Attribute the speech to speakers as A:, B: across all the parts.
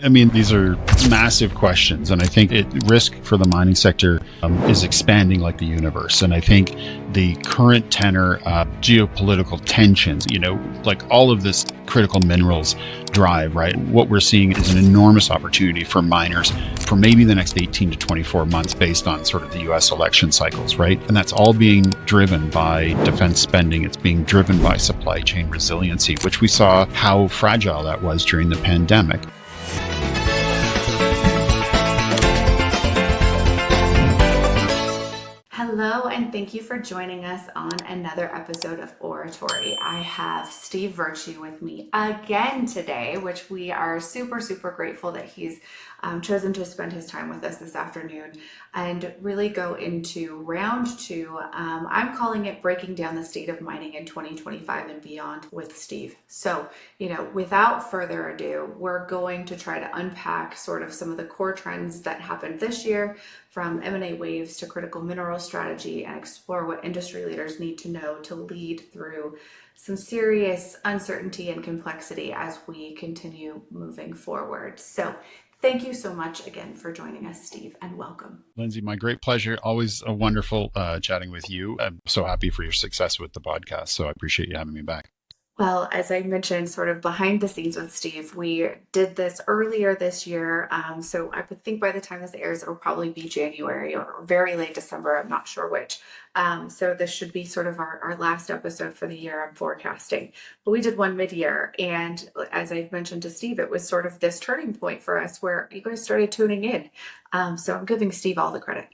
A: I mean, these are massive questions, and I think risk for the mining sector is expanding like the universe. And I think the current tenor of geopolitical tensions, like all of this critical minerals drive, right? What we're seeing is an enormous opportunity for miners for maybe the next 18 to 24 months based on sort of the US election cycles, right? And that's all being driven by defense spending. It's being driven by supply chain resiliency, which we saw how fragile that was during the pandemic.
B: Hello, and thank you for joining us on another episode of Ore-atory. I have Steve Virtue with me again today, which we are super, super grateful that he's chosen to spend his time with us this afternoon and really go into round two. I'm calling it Breaking Down the State of Mining in 2025 and Beyond with Steve. So, without further ado, we're going to try to unpack sort of some of the core trends that happened this year, from M&A waves to critical mineral strategy, and explore what industry leaders need to know to lead through some serious uncertainty and complexity as we continue moving forward. So thank you so much again for joining us, Steve, and welcome.
A: Lindsey, my great pleasure. Always a wonderful chatting with you. I'm so happy for your success with the podcast. So I appreciate you having me back.
B: Well, as I mentioned, sort of behind the scenes with Steve, we did this earlier this year. So I would think by the time this airs, it will probably be January or very late December. I'm not sure which. So this should be sort of our last episode for the year, I'm forecasting. But we did one mid-year. And as I mentioned to Steve, it was sort of this turning point for us where you guys started tuning in. So I'm giving Steve all the credit.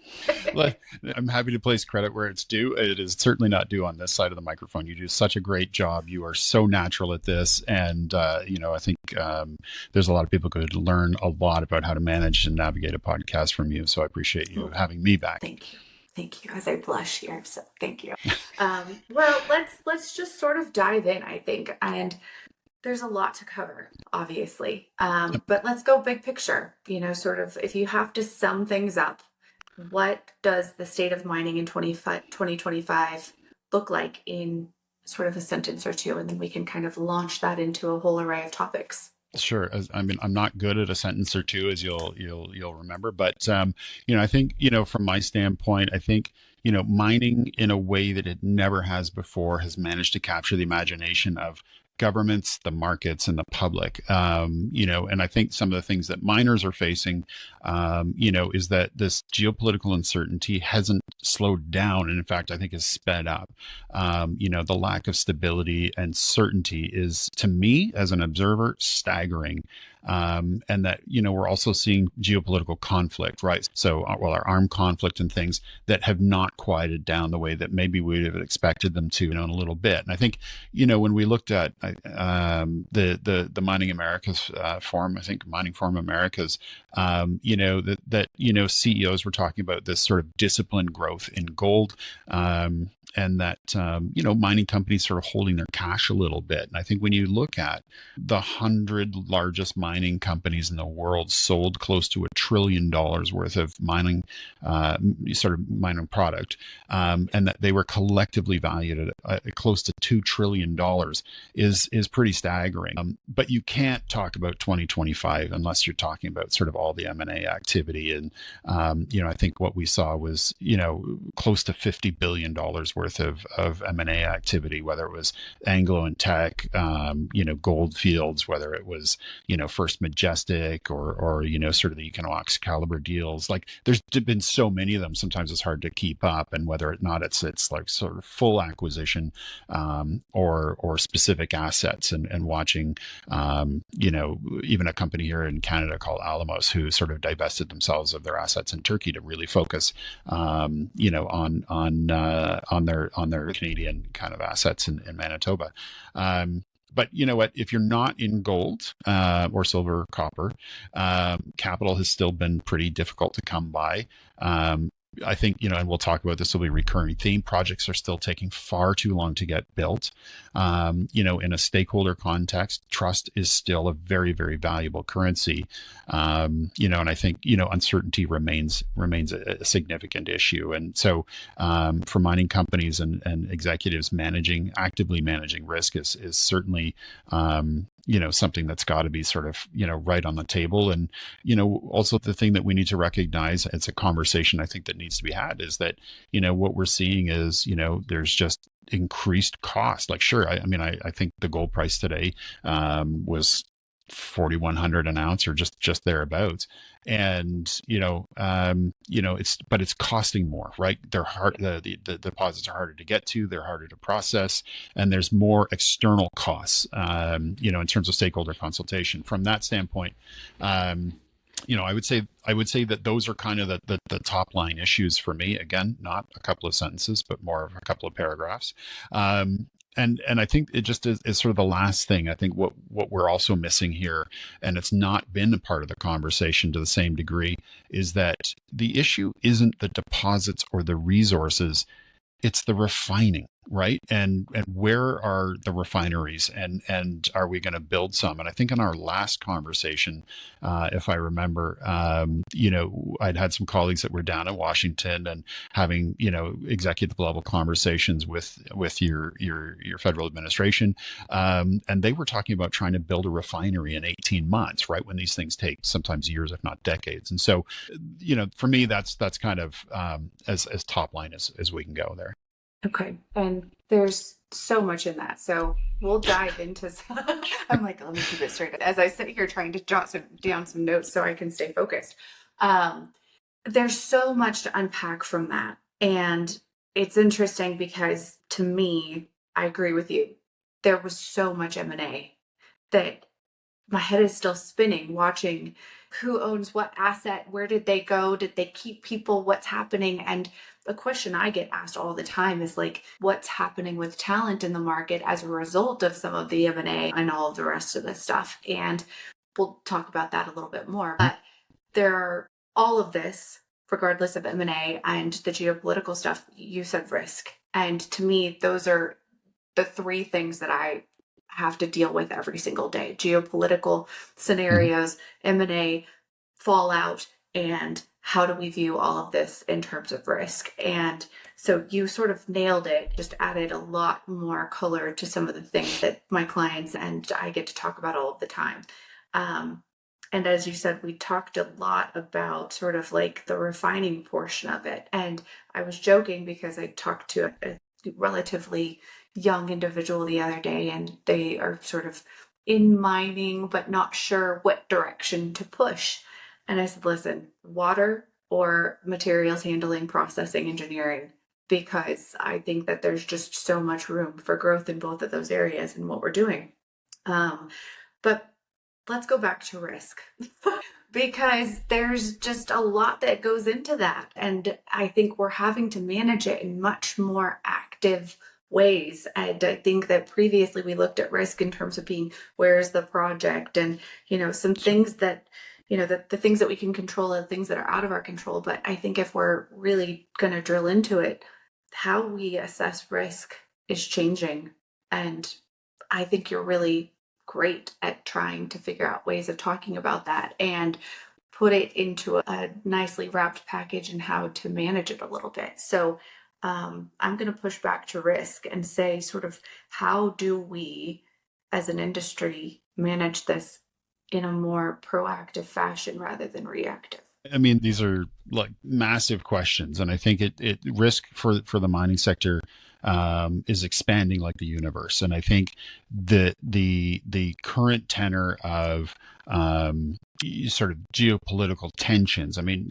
A: I'm happy to place credit where it's due. It is certainly not due on this side of the microphone. You do such a great job. You are so natural at this. And, I think there's a lot of people who could learn a lot about how to manage and navigate a podcast from you. So I appreciate you having me back.
B: Thank you. Thank you, as I blush here. So thank you. Well, let's just sort of dive in, I think. And there's a lot to cover, obviously. But let's go big picture. Sort of if you have to sum things up, what does the state of mining in 2025 look like in sort of a sentence or two? And then we can kind of launch that into a whole array of topics.
A: Sure. I mean, I'm not good at a sentence or two, as you'll remember, but I think from my standpoint, I think mining in a way that it never has before has managed to capture the imagination of governments, the markets, and the public. And I think some of the things that miners are facing, is that this geopolitical uncertainty hasn't slowed down, and in fact, I think has sped up. The lack of stability and certainty is, to me, as an observer, staggering. And that, we're also seeing geopolitical conflict, right? So, our armed conflict and things that have not quieted down the way that maybe we would have expected them to, in a little bit. And I think, when we looked at the Mining Americas Forum, I think Mining Forum Americas, that CEOs were talking about this sort of disciplined growth in gold, and that, mining companies sort of holding their cash a little bit. And I think when you look at the 100 largest mining companies in the world sold close to $1 trillion worth of mining, mining product, and that they were collectively valued at close to $2 trillion is pretty staggering. But you can't talk about 2025 unless you're talking about sort of all the M&A activity. And, I think what we saw was, close to $50 billion worth of M&A activity, whether it was Anglo and Teck, Gold Fields, whether it was, First Majestic or sort of the Equinox caliber deals. Like there's been so many of them, sometimes it's hard to keep up, and whether or not it's like sort of full acquisition, or specific assets, and watching, even a company here in Canada called Alamos, who sort of divested themselves of their assets in Turkey to really focus, on their Canadian kind of assets in Manitoba. But you know what? If you're not in gold or silver or copper, capital has still been pretty difficult to come by. I think, and we'll talk about this, will be a recurring theme. Projects are still taking far too long to get built. In a stakeholder context, trust is still a very, very valuable currency. And I think, uncertainty remains a significant issue. And so for mining companies and executives actively managing risk is certainly, something that's got to be sort of, right on the table. And, also the thing that we need to recognize, it's a conversation I think that needs to be had, is that, what we're seeing is, there's just increased cost. Like, sure, I mean, I think the gold price today was 4,100 an ounce, or just thereabouts. And it's costing more, right? They're hard, the deposits are harder to get to, they're harder to process, and there's more external costs, in terms of stakeholder consultation. From that standpoint, I would say that those are kind of the top line issues for me. Again, not a couple of sentences, but more of a couple of paragraphs. And I think it just is sort of the last thing. I think what we're also missing here, and it's not been a part of the conversation to the same degree, is that the issue isn't the deposits or the resources, it's the refining, right? And where are the refineries, and are we going to build some? And I think in our last conversation, if I remember, I'd had some colleagues that were down in Washington and having, executive level conversations with your federal administration, and they were talking about trying to build a refinery in 18 months, right? When these things take sometimes years, if not decades. And so, for me, that's kind of as top line as we can go there.
B: Okay. And there's so much in that. So we'll dive into some. I'm like, let me keep it straight. As I sit here trying to jot down some notes so I can stay focused. There's so much to unpack from that. And it's interesting because, to me, I agree with you. There was so much M&A that my head is still spinning, watching who owns what asset, where did they go, did they keep people, what's happening. And the question I get asked all the time is like, what's happening with talent in the market as a result of some of the M&A and all of the rest of this stuff. And we'll talk about that a little bit more. But there are all of this, regardless of M&A and the geopolitical stuff. You said risk. And to me, those are the three things that I have to deal with every single day: geopolitical scenarios, M&A, fallout, and how do we view all of this in terms of risk. And so you sort of nailed it, just added a lot more color to some of the things that my clients and I get to talk about all of the time. And as you said, we talked a lot about sort of like the refining portion of it. And I was joking because I talked to a relatively young individual the other day, and they are sort of in mining, but not sure what direction to push. And I said, listen, water or materials handling, processing, engineering, because I think that there's just so much room for growth in both of those areas in what we're doing. But let's go back to risk because there's just a lot that goes into that. And I think we're having to manage it in much more active ways. And I think that previously we looked at risk in terms of being, where's the project, and, some things that, the things that we can control and things that are out of our control. But I think if we're really going to drill into it, how we assess risk is changing. And I think you're really great at trying to figure out ways of talking about that and put it into a nicely wrapped package and how to manage it a little bit. So I'm going to push back to risk and say, sort of, how do we as an industry manage this in a more proactive fashion rather than reactive?
A: I mean, these are like massive questions, and I think it risk for the mining sector is expanding like the universe. And I think the current tenor of sort of geopolitical tensions. I mean,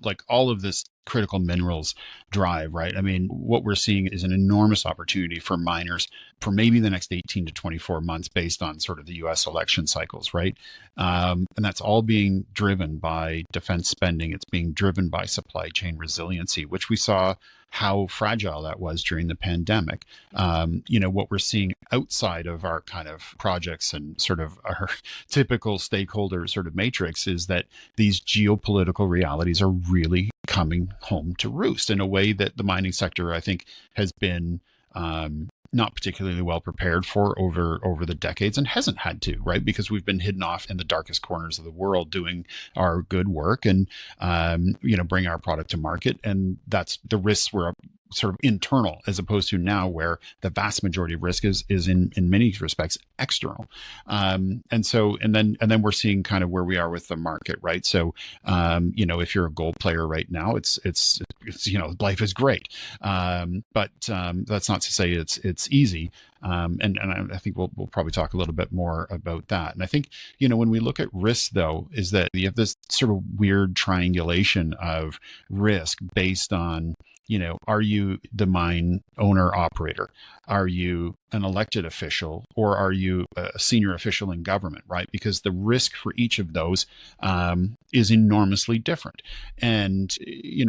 A: like all of this critical minerals drive, right? I mean, what we're seeing is an enormous opportunity for miners for maybe the next 18 to 24 months based on sort of the US election cycles, right? And that's all being driven by defense spending. It's being driven by supply chain resiliency, which we saw how fragile that was during the pandemic. What we're seeing outside of our kind of projects and sort of our typical stakeholder sort of matrix is that these geopolitical realities are really coming home to roost in a way that the mining sector, I think, has been not particularly well prepared for over the decades, and hasn't had to, right? Because we've been hidden off in the darkest corners of the world doing our good work and bring our product to market, and that's the risks sort of internal, as opposed to now where the vast majority of risk is in many respects external. And then we're seeing kind of where we are with the market, right? So if you're a gold player right now, it's life is great. But that's not to say it's easy. And I think we'll probably talk a little bit more about that. And I think, when we look at risk, though, is that you have this sort of weird triangulation of risk based on, are you the mine owner operator? Are you an elected official, or are you a senior official in government, right? Because the risk for each of those is enormously different. And,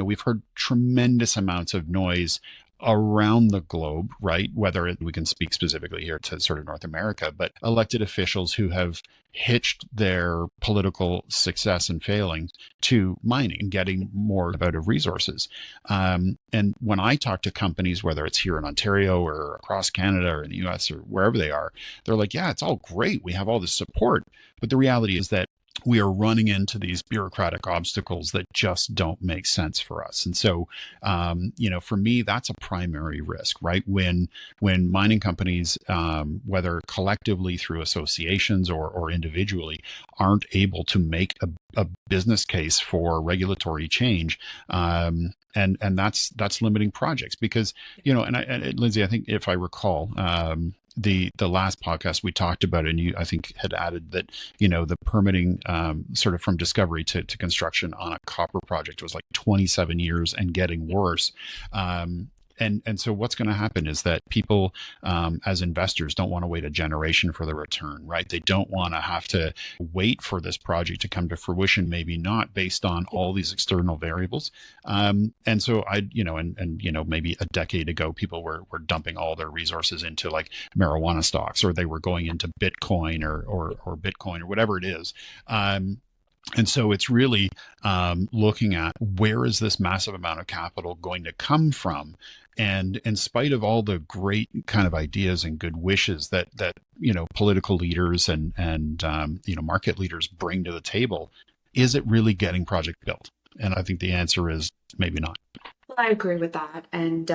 A: we've heard tremendous amounts of noise around the globe, right? Whether we can speak specifically here to sort of North America, but elected officials who have hitched their political success and failing to mining and getting more out of resources. And when I talk to companies, whether it's here in Ontario or across Canada or in the US or wherever they are, they're like, yeah, it's all great. We have all this support. But the reality is that we are running into these bureaucratic obstacles that just don't make sense for us. And so, for me, that's a primary risk, right? When mining companies, whether collectively through associations or individually, aren't able to make a business case for regulatory change, and that's limiting projects because, and Lindsay, I think if I recall, the last podcast we talked about, and you, I think, had added that, the permitting sort of from discovery to construction on a copper project was like 27 years and getting worse. And so what's going to happen is that people, as investors, don't want to wait a generation for the return, right? They don't want to have to wait for this project to come to fruition, maybe not based on all these external variables. And so maybe a decade ago, people were dumping all their resources into like marijuana stocks, or they were going into Bitcoin or Bitcoin or whatever it is. And so it's really looking at where is this massive amount of capital going to come from? And in spite of all the great kind of ideas and good wishes that political leaders and market leaders bring to the table, is it really getting project built? And I think the answer is maybe not.
B: Well, I agree with that. And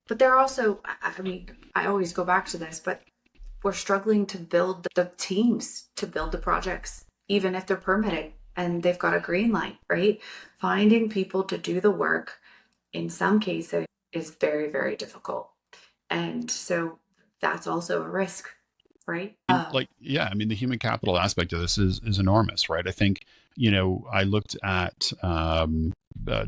B: but there are also, I mean, I always go back to this, but we're struggling to build the teams to build the projects, even if they're permitted and they've got a green light, right? Finding people to do the work in some cases is very, very difficult. And so that's also a risk, right?
A: The human capital aspect of this is enormous, right? I think, I looked at a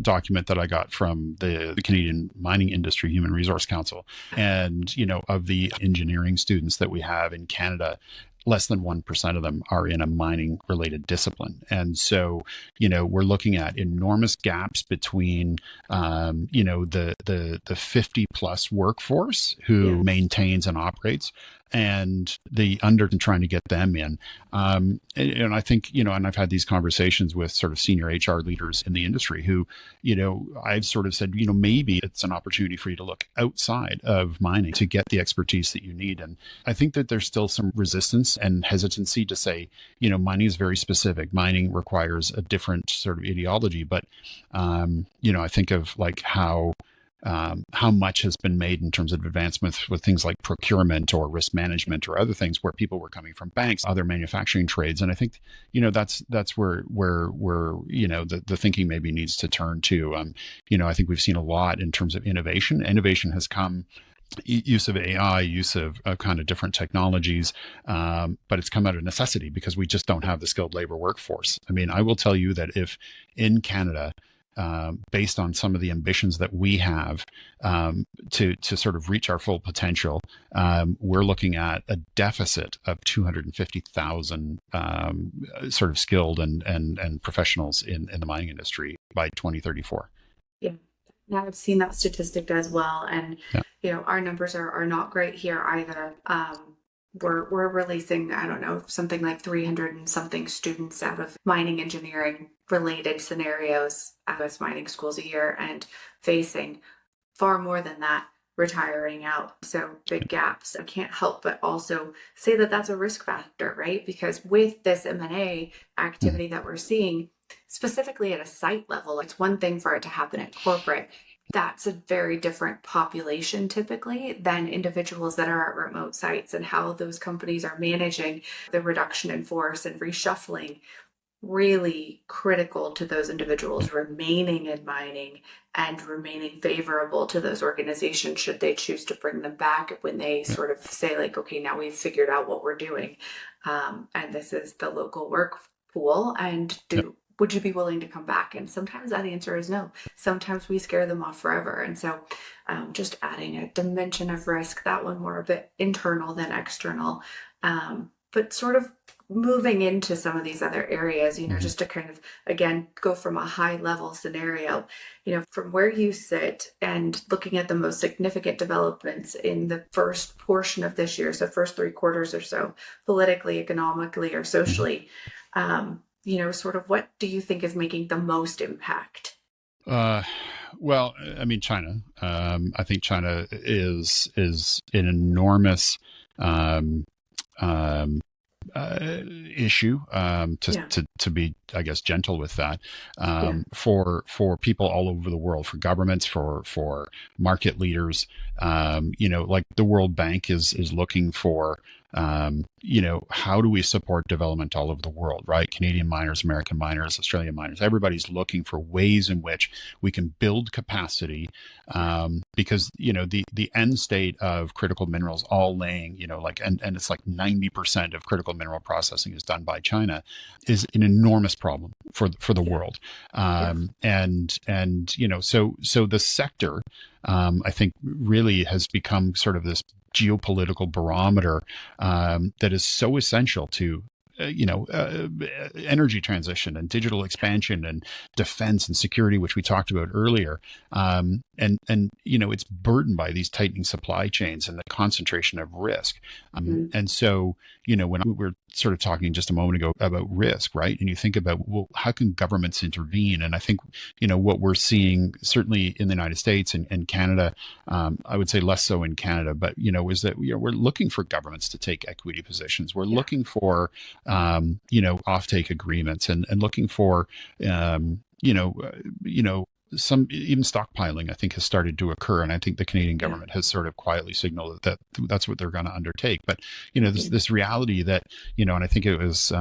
A: document that I got from the Canadian Mining Industry Human Resource Council, and, of the engineering students that we have in Canada, less than 1% of them are in a mining related discipline. And so, we're looking at enormous gaps between, the 50 plus workforce who maintains and operates, and the under and trying to get them in. And I think, and I've had these conversations with sort of senior HR leaders in the industry who, I've sort of said, maybe it's an opportunity for you to look outside of mining to get the expertise that you need. And I think that there's still some resistance and hesitancy to say, mining is very specific. Mining requires a different sort of ideology. But, I think of like how much has been made in terms of advancements with things like procurement or risk management or other things where people were coming from banks, other manufacturing trades. And I think, that's where the thinking maybe needs to turn to. I think we've seen a lot in terms of innovation. Innovation has come use of AI, use of kind of different technologies, but it's come out of necessity because we just don't have the skilled labor workforce. I mean, I will tell you that if in Canada, based on some of the ambitions that we have to sort of reach our full potential, we're looking at a deficit of 250,000 sort of skilled and professionals in the mining industry by 2034.
B: Yeah. Now I've seen that statistic as well. And, our numbers are not great here either. We're releasing, I don't know, something like 300 and something students out of mining engineering related scenarios out of mining schools a year, and facing far more than that retiring out. So big gaps. I can't help but also say that that's a risk factor, right? Because with this M&A activity that we're seeing, specifically at a site level, it's one thing for it to happen at corporate. that's a very different population typically than individuals that are at remote sites, and how those companies are managing the reduction in force and reshuffling really critical to those
A: Yeah,
B: individuals remaining in mining and remaining favorable to those organizations should they choose to bring them back when they
A: yeah,
B: sort of say like, okay, now we've figured out what we're doing, and this is the local work pool, and
A: yeah,
B: do would you be willing to come back? And sometimes that answer is no. Sometimes we scare them off forever. And so just adding a dimension of risk, that one more a bit internal than external, but sort of moving into some of these other areas,
A: mhm,
B: just to kind of, again, go from a high level scenario, from where you sit and looking at the most significant developments in the first portion of this year, so first 3 quarters or so, politically, economically, or
A: mhm.
B: socially, sort of what do you think is making the most impact?
A: Uh, well, I mean, China. I think China is an enormous um, um, issue,
B: Yeah,
A: to be, I guess, gentle with that,
B: yeah,
A: for people all over the world, for governments, for market leaders. Like the World Bank is looking for, how do we support development all over the world, right? Canadian miners, American miners, Australian miners, everybody's looking for ways in which we can build capacity,
B: yeah,
A: because the end state of critical minerals all laying, and it's like 90% of critical mineral processing is done by China, is an enormous problem for the
B: yeah,
A: world.
B: yeah,
A: So the sector, I think, really has become sort of this geopolitical barometer, that is so essential to energy transition and digital expansion and defense and security, which we talked about earlier. And it's burdened by these tightening supply chains and the concentration of risk.
B: mhm,
A: And so, when we were sort of talking just a moment ago about risk, right? And you think about, well, how can governments intervene? And I think, what we're seeing certainly in the United States and Canada, I would say less so in Canada, but, is that, we're looking for governments to take equity positions. We're
B: yeah,
A: looking for, offtake agreements, and looking for, some even stockpiling, I think, has started to occur, and I think the Canadian
B: yeah,
A: government has sort of quietly signaled that that's what they're going to undertake. But this
B: yeah,
A: this reality that, and I think it was,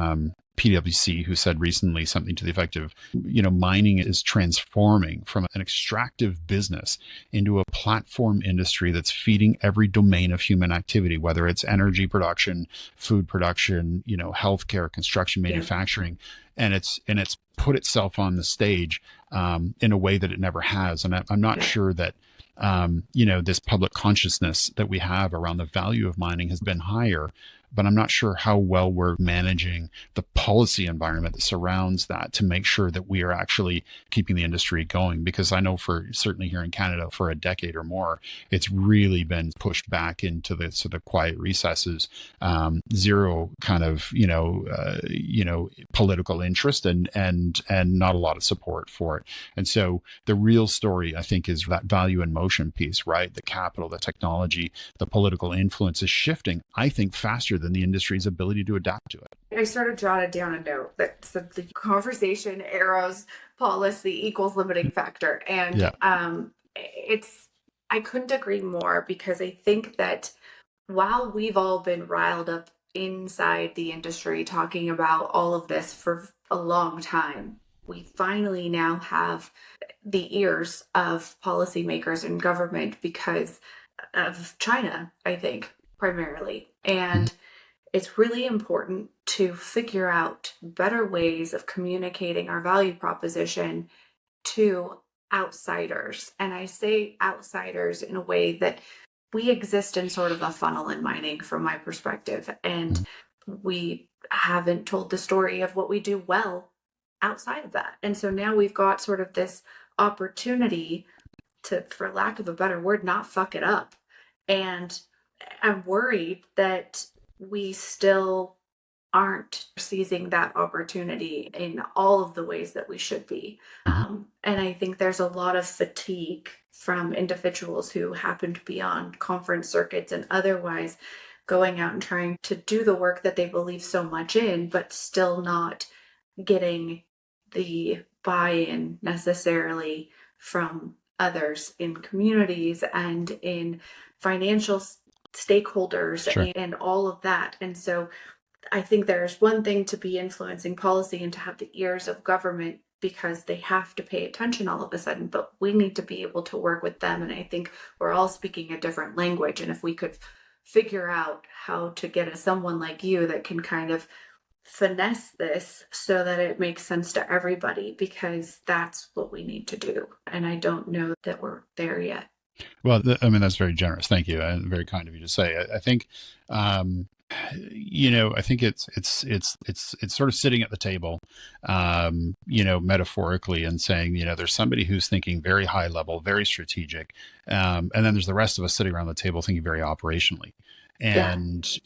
A: PwC who said recently something to the effect of, mining is transforming from an extractive business into a platform industry that's feeding every domain of human activity, whether it's energy production, food production, healthcare, construction,
B: yeah,
A: manufacturing, and it's put itself on the stage, in a way that it never has. And I'm not
B: yeah.
A: sure that, this public consciousness that we have around the value of mining has been higher, but I'm not sure how well we're managing the policy environment that surrounds that to make sure that we are actually keeping the industry going. Because I know, for certainly here in Canada, for a decade or more, it's really been pushed back into the sort of quiet recesses, zero kind of, political interest, and not a lot of support for it. And so the real story, I think, is that value in motion piece, right? The capital, the technology, the political influence is shifting, I think, faster than the industry's ability to adapt to it.
B: I sort of jotted down a note that said the conversation arrows policy equals limiting factor. And
A: Yeah.
B: I couldn't agree more, because I think that while we've all been riled up inside the industry talking about all of this for a long time, we finally now have the ears of policymakers and government because of China, I think, primarily.
A: Mhm.
B: And it's really important to figure out better ways of communicating our value proposition to outsiders. And I say outsiders in a way that we exist in sort of a funnel in mining from my perspective. And
A: Mhm.
B: we haven't told the story of what we do well outside of that. And so now we've got sort of this opportunity to, for lack of a better word, not fuck it up. And I'm worried that we still aren't seizing that opportunity in all of the ways that we should be.
A: Mhm.
B: And I think there's a lot of fatigue from individuals who happen to be on conference circuits and otherwise going out and trying to do the work that they believe so much in, but still not getting the buy in necessarily from others in communities and in financial stakeholders
A: Sure.
B: and all of that. And so I think there's one thing to be influencing policy and to have the ears of government because they have to pay attention all of a sudden, but we need to be able to work with them. And I think we're all speaking a different language. And if we could figure out how to get someone like you that can kind of finesse this so that it makes sense to everybody, because that's what we need to do. And I don't know that we're there yet.
A: Well, I mean, that's very generous. Thank you, and very kind of you to say. I think, um, I think it's sort of sitting at the table, metaphorically, and saying, there's somebody who's thinking very high level, very strategic, and then there's the rest of us sitting around the table thinking very operationally.
B: Yeah.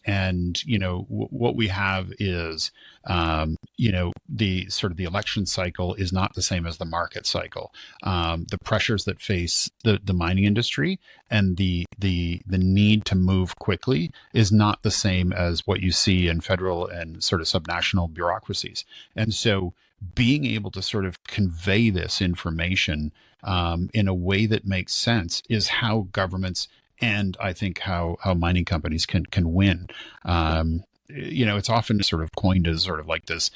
A: And what we have is, the sort of the election cycle is not the same as the market cycle. The pressures that face the mining industry and the need to move quickly is not the same as what you see in federal and sort of subnational bureaucracies. And so being able to sort of convey this information in a way that makes sense is how governments and I think how mining companies can win. It's often sort of coined as sort of like this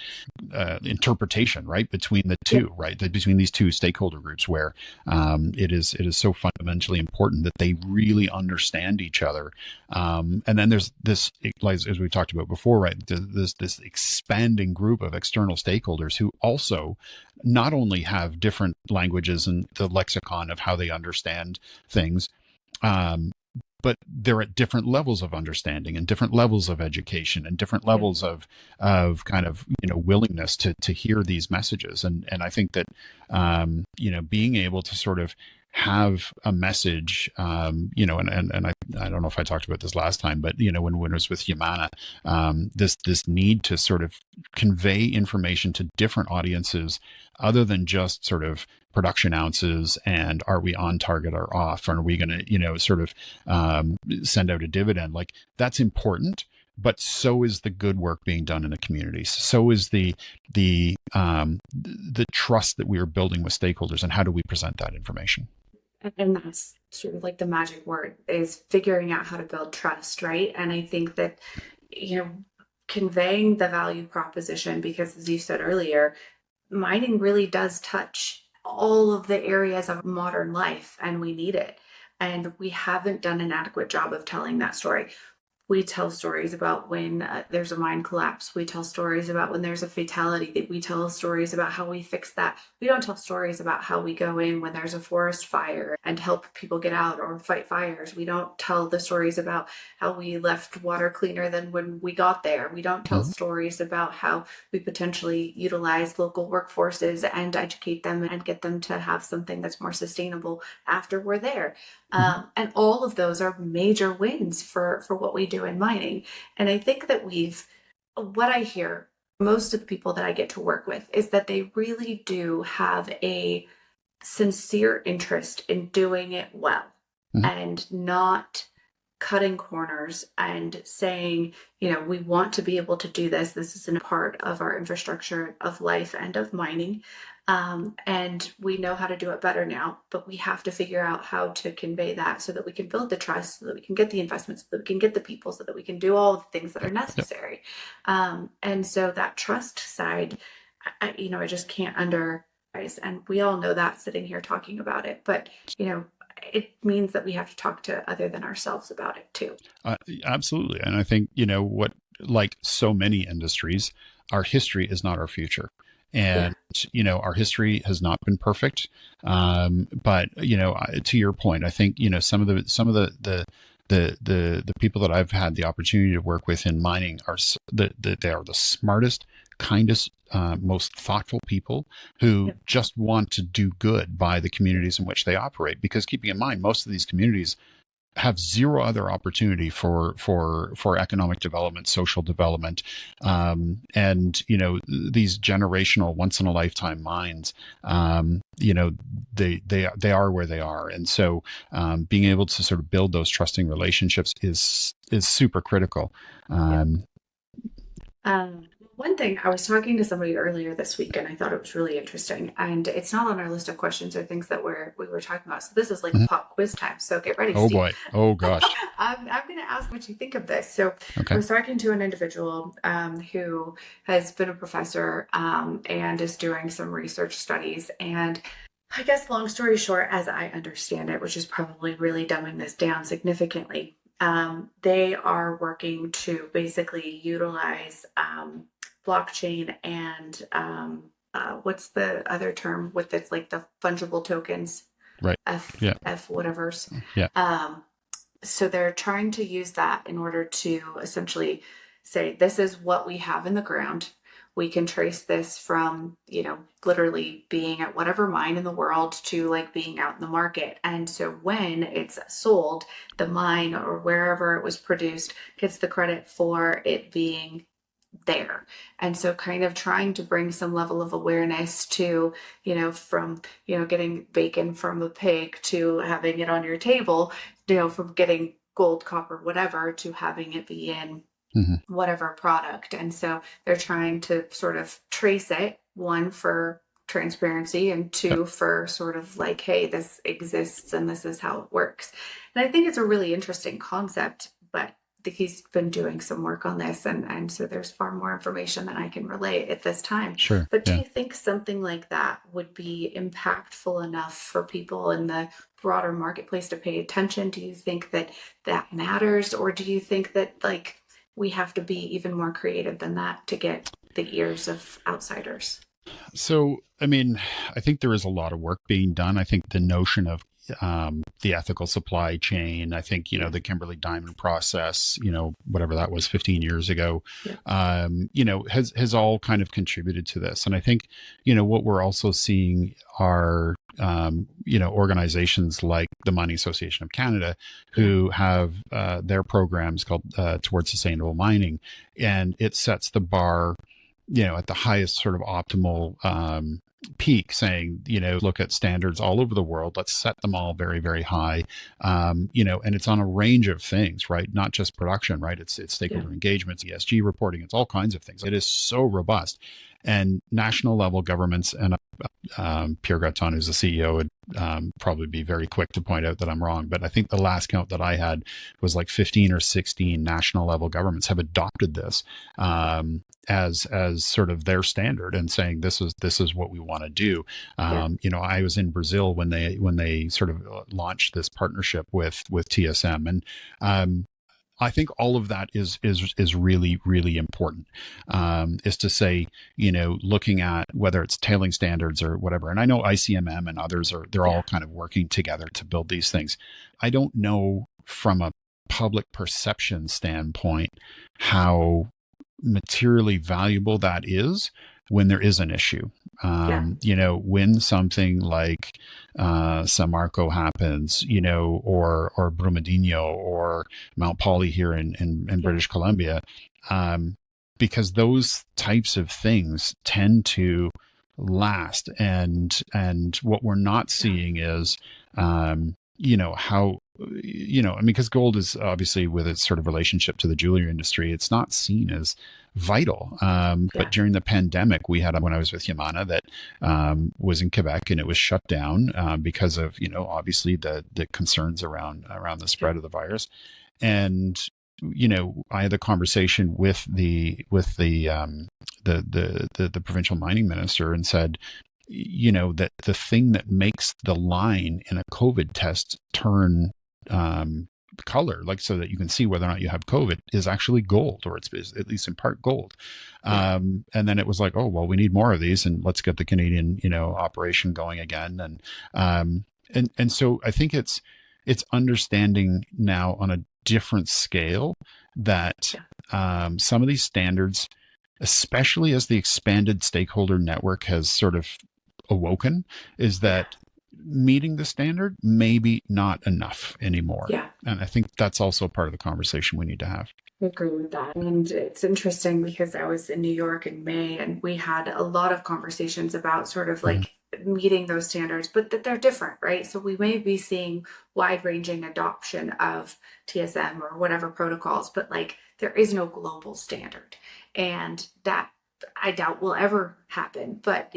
A: interpretation, right, between the
B: Yeah.
A: two, right, between these two stakeholder groups, where it is so fundamentally important that they really understand each other. And then there's this, as we talked about before, right, this expanding group of external stakeholders who also not only have different languages and the lexicon of how they understand things, um, but they're at different levels of understanding and different levels of education and different
B: Yeah.
A: levels of kind of willingness to hear these messages. And I think that being able to sort of have a message, and I don't know if I talked about this last time, but when it was with Yamana, this need to sort of convey information to different audiences other than just sort of production ounces and are we on target or off, and are we going to sort of send out a dividend, like that's important, but so is the good work being done in the communities, so is the trust that we are building with stakeholders, and how do we present that information.
B: And that's sort of like the magic word is figuring out how to build trust, right? And I think that, you know, conveying the value proposition, because as you said earlier, mining really does touch all of the areas of modern life and we need it. And we haven't done an adequate job of telling that story. We tell stories about when there's a mine collapse. We tell stories about when there's a fatality. We tell stories about how we fix that. We don't tell stories about how we go in when there's a forest fire and help people get out or fight fires. We don't tell the stories about how we left water cleaner than when we got there. We don't tell
A: Mhm.
B: stories about how we potentially utilize local workforces and educate them and get them to have something that's more sustainable after we're there.
A: Mhm.
B: And all of those are major wins for what we do in mining. And I think that what I hear most of the people that I get to work with is that they really do have a sincere interest in doing it well
A: Mhm.
B: and not cutting corners and saying, we want to be able to do this. This is a part of our infrastructure of life and of mining. And we know how to do it better now, but we have to figure out how to convey that so that we can build the trust, so that we can get the investments, so that we can get the people, so that we can do all the things that are
A: Yep.
B: necessary. And so that trust side, I just can't underprice. And we all know that sitting here talking about it, but it means that we have to talk to other than ourselves about it too.
A: Uh, Absolutely. And I think, what, like so many industries, our history is not our future.
B: Yeah.
A: And, our history has not been perfect. But, to your point, I think, some of the people that I've had the opportunity to work with in mining they are the smartest, kindest, most thoughtful people who
B: Yep.
A: just want to do good by the communities in which they operate. Because keeping in mind, most of these communities have zero other opportunity for economic development, social development, and these generational, once in a lifetime mines. They are where they are, and so being able to sort of build those trusting relationships is super critical.
B: Yep.
A: Um,
B: One thing, I was talking to somebody earlier this week and I thought it was really interesting. And it's not on our list of questions or things that we were talking about. So this is like a
A: Mhm.
B: pop quiz time. So get ready,
A: Oh
B: Steve.
A: boy. Oh gosh.
B: I'm going to ask what you think of this. So I
A: Okay.
B: was talking to an individual who has been a professor and is doing some research studies. And I guess, long story short, as I understand it, which is probably really dumbing this down significantly, they are working to basically utilize blockchain and what's the other term with it's like the fungible tokens,
A: Right. Yeah.
B: F whatever's.
A: Yeah.
B: Um, so they're trying to use that in order to essentially say, this is what we have in the ground. We can trace this from, literally being at whatever mine in the world to like being out in the market. And so when it's sold, the mine or wherever it was produced gets the credit for it being there. And so kind of trying to bring some level of awareness to, from, getting bacon from a pig to having it on your table, from getting gold, copper, whatever, to having it be in
A: Hmm.
B: whatever product. And so they're trying to sort of trace it, one for transparency and
A: Yep.
B: two for sort of like, hey, this exists and this is how it works. And I think it's a really interesting concept, but he's been doing some work on this and so there's far more information than I can relay at this time.
A: Sure.
B: But do
A: Yeah.
B: you think something like that would be impactful enough for people in the broader marketplace to pay attention? Do you think that that matters, or do you think that like we have to be even more creative than that to get the ears of outsiders?
A: So, I mean, I think there is a lot of work being done. I think the notion of the ethical supply chain, I think,
B: Yeah,
A: the Kimberly Diamond process, whatever that was 15 years ago,
B: yeah,
A: has all kind of contributed to this. And I think, what we're also seeing are, organizations like the Mining Association of Canada
B: yeah,
A: who have their programs called Towards Sustainable Mining. And it sets the bar at the highest sort of optimal peak, saying, look at standards all over the world. Let's set them all very, very high. And it's on a range of things, right? Not just production, right? It's
B: yeah,
A: stakeholder engagements, ESG reporting, it's all kinds of things. It is so robust. And national level governments, and Pierre Graton, who's the CEO, would probably be very quick to point out that I'm wrong. But I think the last count that I had was like 15 or 16 national level governments have adopted this as sort of their standard, and saying this is what we want to do.
B: yeah,
A: I was in Brazil when they sort of launched this partnership with TSM, and I think all of that is really, really important. Is to say, looking at whether it's tailing standards or whatever. And I know ICMM and others they're
B: yeah,
A: all kind of working together to build these things. I don't know from a public perception standpoint how materially valuable that is when there is an issue.
B: yeah,
A: When something like Samarco happens, or Brumadinho or Mount Poly here in
B: yeah,
A: British Columbia, um, because those types of things tend to last. And what we're not
B: yeah,
A: seeing is, how, I mean, because gold is obviously, with its sort of relationship to the jewelry industry, it's not seen as vital. But
B: yeah,
A: during the pandemic, we had, when I was with Yamana, that was in Quebec, and it was shut down because of, obviously the concerns around the
B: yeah,
A: spread of the virus. And I had the conversation with the provincial mining minister, and said, that the thing that makes the line in a COVID test turn color, like so that you can see whether or not you have COVID, is actually gold, or it's at least in part gold.
B: yeah,
A: And then it was like, oh well, we need more of these, and let's get the Canadian operation going again. And so I think it's understanding now on a different scale that
B: yeah,
A: some of these standards, especially as the expanded stakeholder network has sort of awoken, is
B: yeah,
A: that meeting the standard maybe not enough anymore.
B: yeah.
A: And I think that's also part of the conversation we need to have.
B: I agree with that. And it's interesting because I was in New York in May and we had a lot of conversations about sort of
A: Mhm.
B: like meeting those standards, but that they're different, right? So we may be seeing wide ranging adoption of TSM or whatever protocols, but like there is no global standard. And that I doubt will ever happen, but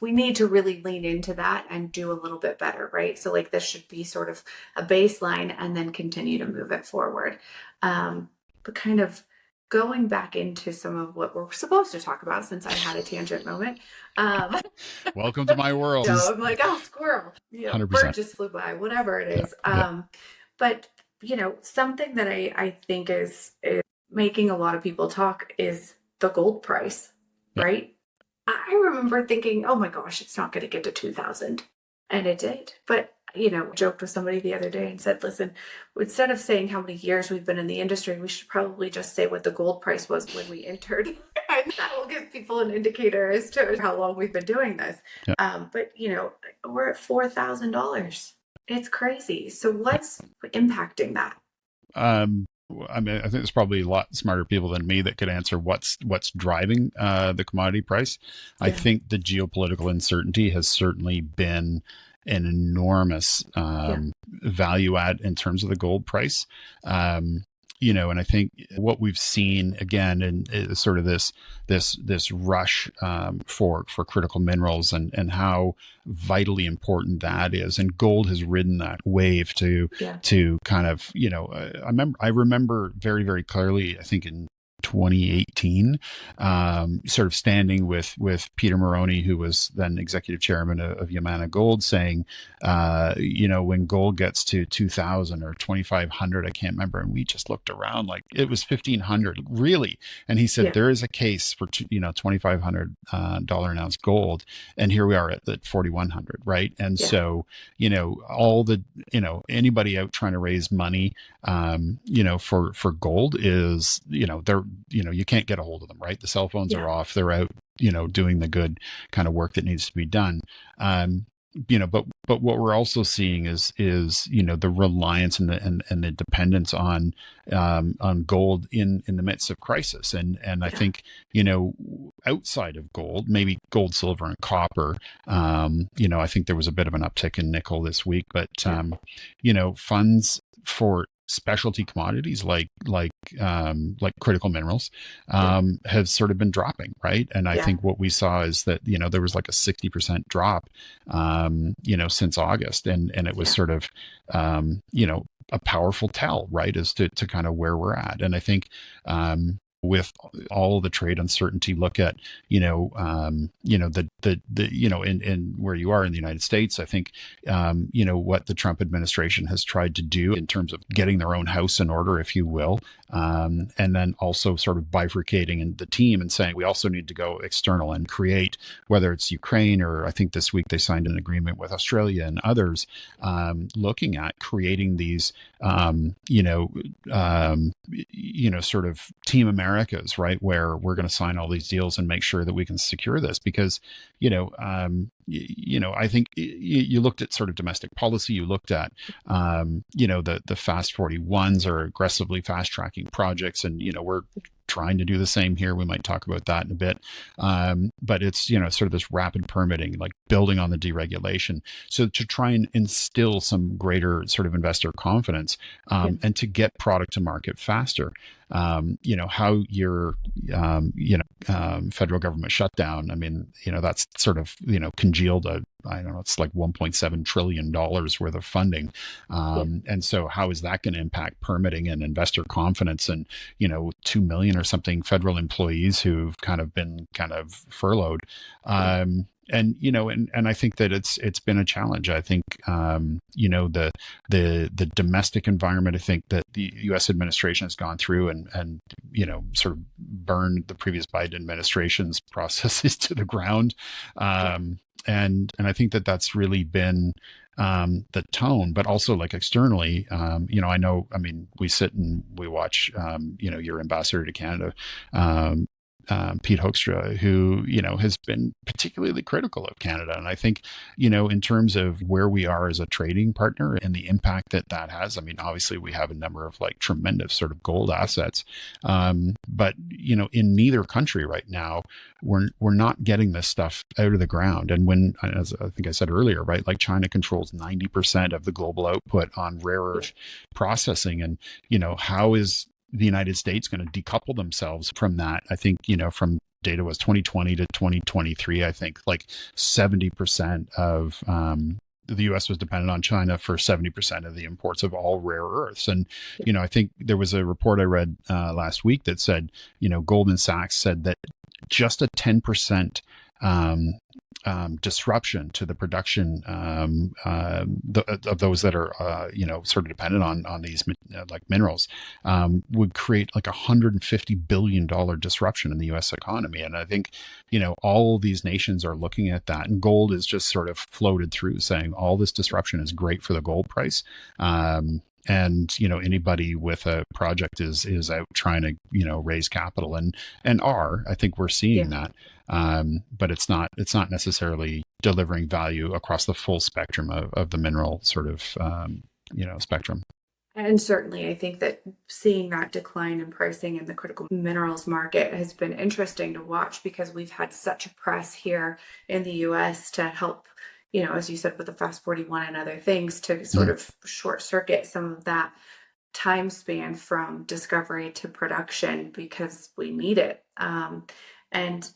B: we need to really lean into that and do a little bit better, right? So like this should be sort of a baseline and then continue to move it forward. But kind of going back into some of what we're supposed to talk about, since I had a tangent moment. Um,
A: Welcome to my world.
B: I'm like, oh, squirrel,
A: 100%.
B: bird just flew by, whatever it
A: Yeah.
B: is.
A: Yeah.
B: But something that I think is making a lot of people talk is the gold price,
A: Yeah.
B: right? I remember thinking, oh my gosh, it's not going to get to 2000. And it did. But, joked with somebody the other day and said, listen, instead of saying how many years we've been in the industry, we should probably just say what the gold price was when we entered. And that will give people an indicator as to how long we've been doing this.
A: Yeah.
B: But, we're at $4,000. It's crazy. So what's impacting that?
A: I mean, I think there's probably a lot smarter people than me that could answer what's driving the commodity price. Yeah. I think the geopolitical uncertainty has certainly been an enormous value add in terms of the gold price. And I think what we've seen again is sort of this rush for critical minerals and how vitally important that is. And gold has ridden that wave to kind of, I remember very, very clearly, I think in 2018, sort of standing with Peter Moroney, who was then executive chairman of Yamana Gold, saying, when gold gets to 2,000 or 2,500, I can't remember, and we just looked around like it was 1,500, really. And he said there is a case for $2,500 an ounce gold, and here we are at 4,100, right? And so all the anybody out trying to raise money, for gold is they're you can't get a hold of them, right? The cell phones are off. They're out, doing the good kind of work that needs to be done. But what we're also seeing is the reliance and the dependence on gold in the midst of crisis. And I think, outside of gold, maybe gold, silver, and copper, I think there was a bit of an uptick in nickel this week, but funds for specialty commodities like critical minerals have sort of been dropping, right? And I think what we saw is that there was like a 60% drop since August, and it was sort of a powerful tell, right, as to kind of where we're at. And I think with all the trade uncertainty, look at in where you are in the United States. I think what the Trump administration has tried to do in terms of getting their own house in order, if you will, and then also sort of bifurcating in the team and saying we also need to go external and create, whether it's Ukraine or I think this week they signed an agreement with Australia and others, looking at creating these sort of Team Americas, right, where we're going to sign all these deals and make sure that we can secure this, because I think you looked at sort of domestic policy, you looked at the Fast 41s are aggressively fast tracking projects, and we're trying to do the same here. We might talk about that in a bit. But it's, sort of this rapid permitting, like building on the deregulation. So to try and instill some greater sort of investor confidence, and to get product to market faster. How your, federal government shutdown, I mean, that's sort of, congealed I don't know, it's like $1.7 trillion worth of funding. And so how is that going to impact permitting and investor confidence and, 2 million or something federal employees who've kind of been furloughed. And I think that it's been a challenge. I think the domestic environment, I think that the U.S. administration has gone through and sort of burned the previous Biden administration's processes to the ground. And I think that that's really been the tone, but also like externally, we sit and we watch, your ambassador to Canada, Pete Hoekstra, who, has been particularly critical of Canada. And I think, in terms of where we are as a trading partner and the impact that has, I mean, obviously we have a number of like tremendous sort of gold assets. But, in neither country right now, we're not getting this stuff out of the ground. And when, as I think I said earlier, right, like China controls 90% of the global output on rare earth processing. And, how is the United States going to decouple themselves from that? I think, from data was 2020 to 2023, I think like 70% of the US was dependent on China for 70% of the imports of all rare earths. And, I think there was a report I read last week that said, Goldman Sachs said that just a 10% um, disruption to the production of those that are sort of dependent on these like minerals would create like $150 billion disruption in the U.S. economy. And I think all these nations are looking at that, and gold is just sort of floated through saying all this disruption is great for the gold price. And anybody with a project is out trying to raise capital, and I think we're seeing that, but it's not necessarily delivering value across the full spectrum of the mineral sort of spectrum.
B: And certainly, I think that seeing that decline in pricing in the critical minerals market has been interesting to watch, because we've had such a press here in the US to help, as you said, with the Fast 41 and other things, to sort of short circuit some of that time span from discovery to production, because we need it. And,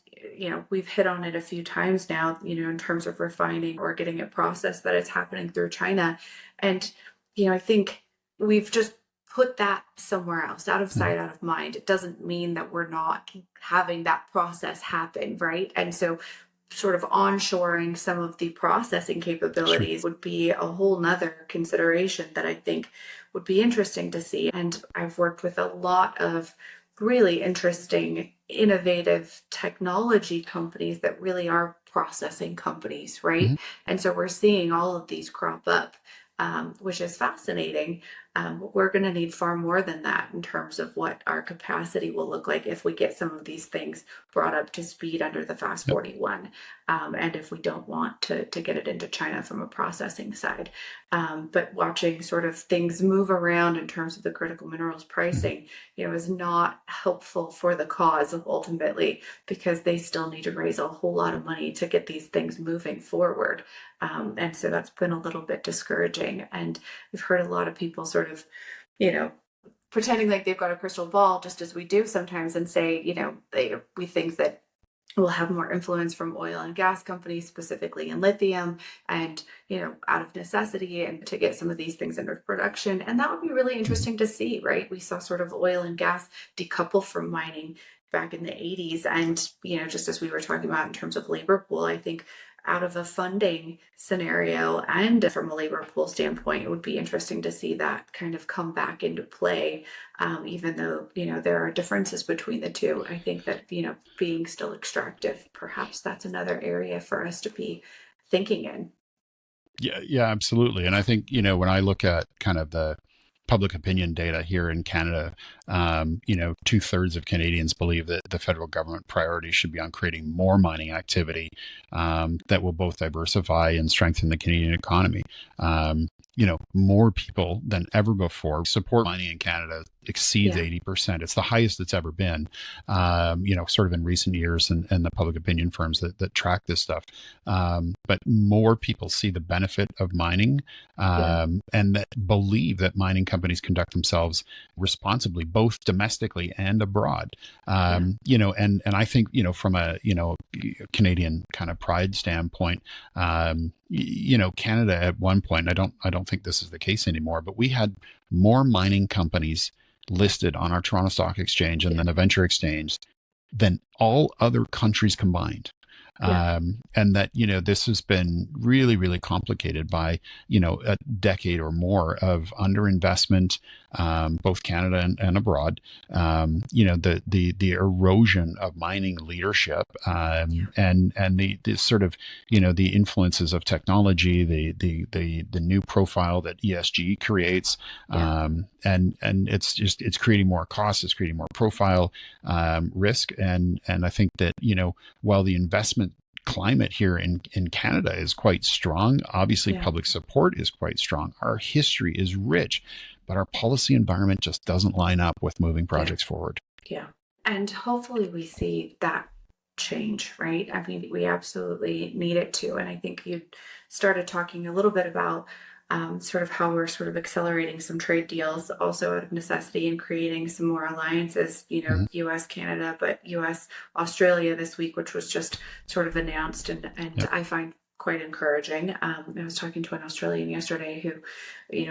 B: we've hit on it a few times now, in terms of refining or getting it processed, that it's happening through China. And, I think we've just put that somewhere else, out of sight, out of mind. It doesn't mean that we're not having that process happen, right? And so sort of onshoring some of the processing capabilities would be a whole nother consideration that I think would be interesting to see. And I've worked with a lot of really interesting, innovative technology companies that really are processing companies, right? And so we're seeing all of these crop up, which is fascinating. We're going to need far more than that in terms of what our capacity will look like if we get some of these things brought up to speed under the Fast 41, and if we don't want to get it into China from a processing side. But watching sort of things move around in terms of the critical minerals pricing, is not helpful for the cause ultimately, because they still need to raise a whole lot of money to get these things moving forward. And so that's been a little bit discouraging. And we've heard a lot of people sort of, pretending like they've got a crystal ball, just as we do sometimes, and say, we think that we'll have more influence from oil and gas companies, specifically in lithium, and, out of necessity, and to get some of these things under production. And that would be really interesting to see, right? We saw sort of oil and gas decouple from mining back in the 80s. And, just as we were talking about in terms of labor pool, I think out of a funding scenario and from a labor pool standpoint, it would be interesting to see that kind of come back into play, even though, there are differences between the two. I think that, being still extractive, perhaps that's another area for us to be thinking in.
A: Yeah, absolutely. And I think, when I look at kind of the public opinion data here in Canada, 2/3 of Canadians believe that the federal government priority should be on creating more mining activity that will both diversify and strengthen the Canadian economy. More people than ever before support mining in Canada exceeds 80%. It's the highest it's ever been, sort of in recent years, and the public opinion firms that track this stuff. But more people see the benefit of mining, and that believe that mining companies conduct themselves responsibly, both domestically and abroad. And I think, from a, Canadian kind of pride standpoint, Canada at one point, I don't think this is the case anymore, but we had more mining companies listed on our Toronto Stock Exchange and then a venture exchange than all other countries combined. And that, this has been really, really complicated by, a decade or more of underinvestment, both Canada and abroad. The erosion of mining leadership, and the sort of, the influences of technology, the new profile that ESG creates, and it's creating more costs, it's creating more profile, risk, and I think that, while the investment climate here in Canada is quite strong, obviously public support is quite strong, our history is rich, but our policy environment just doesn't line up with moving projects forward.
B: And hopefully we see that change, right? I mean, we absolutely need it to. And I think you started talking a little bit about sort of how we're sort of accelerating some trade deals also out of necessity and creating some more alliances,
A: Mhm.
B: US, Canada, but US, Australia this week, which was just sort of announced and
A: Yep.
B: I find quite encouraging. I was talking to an Australian yesterday who,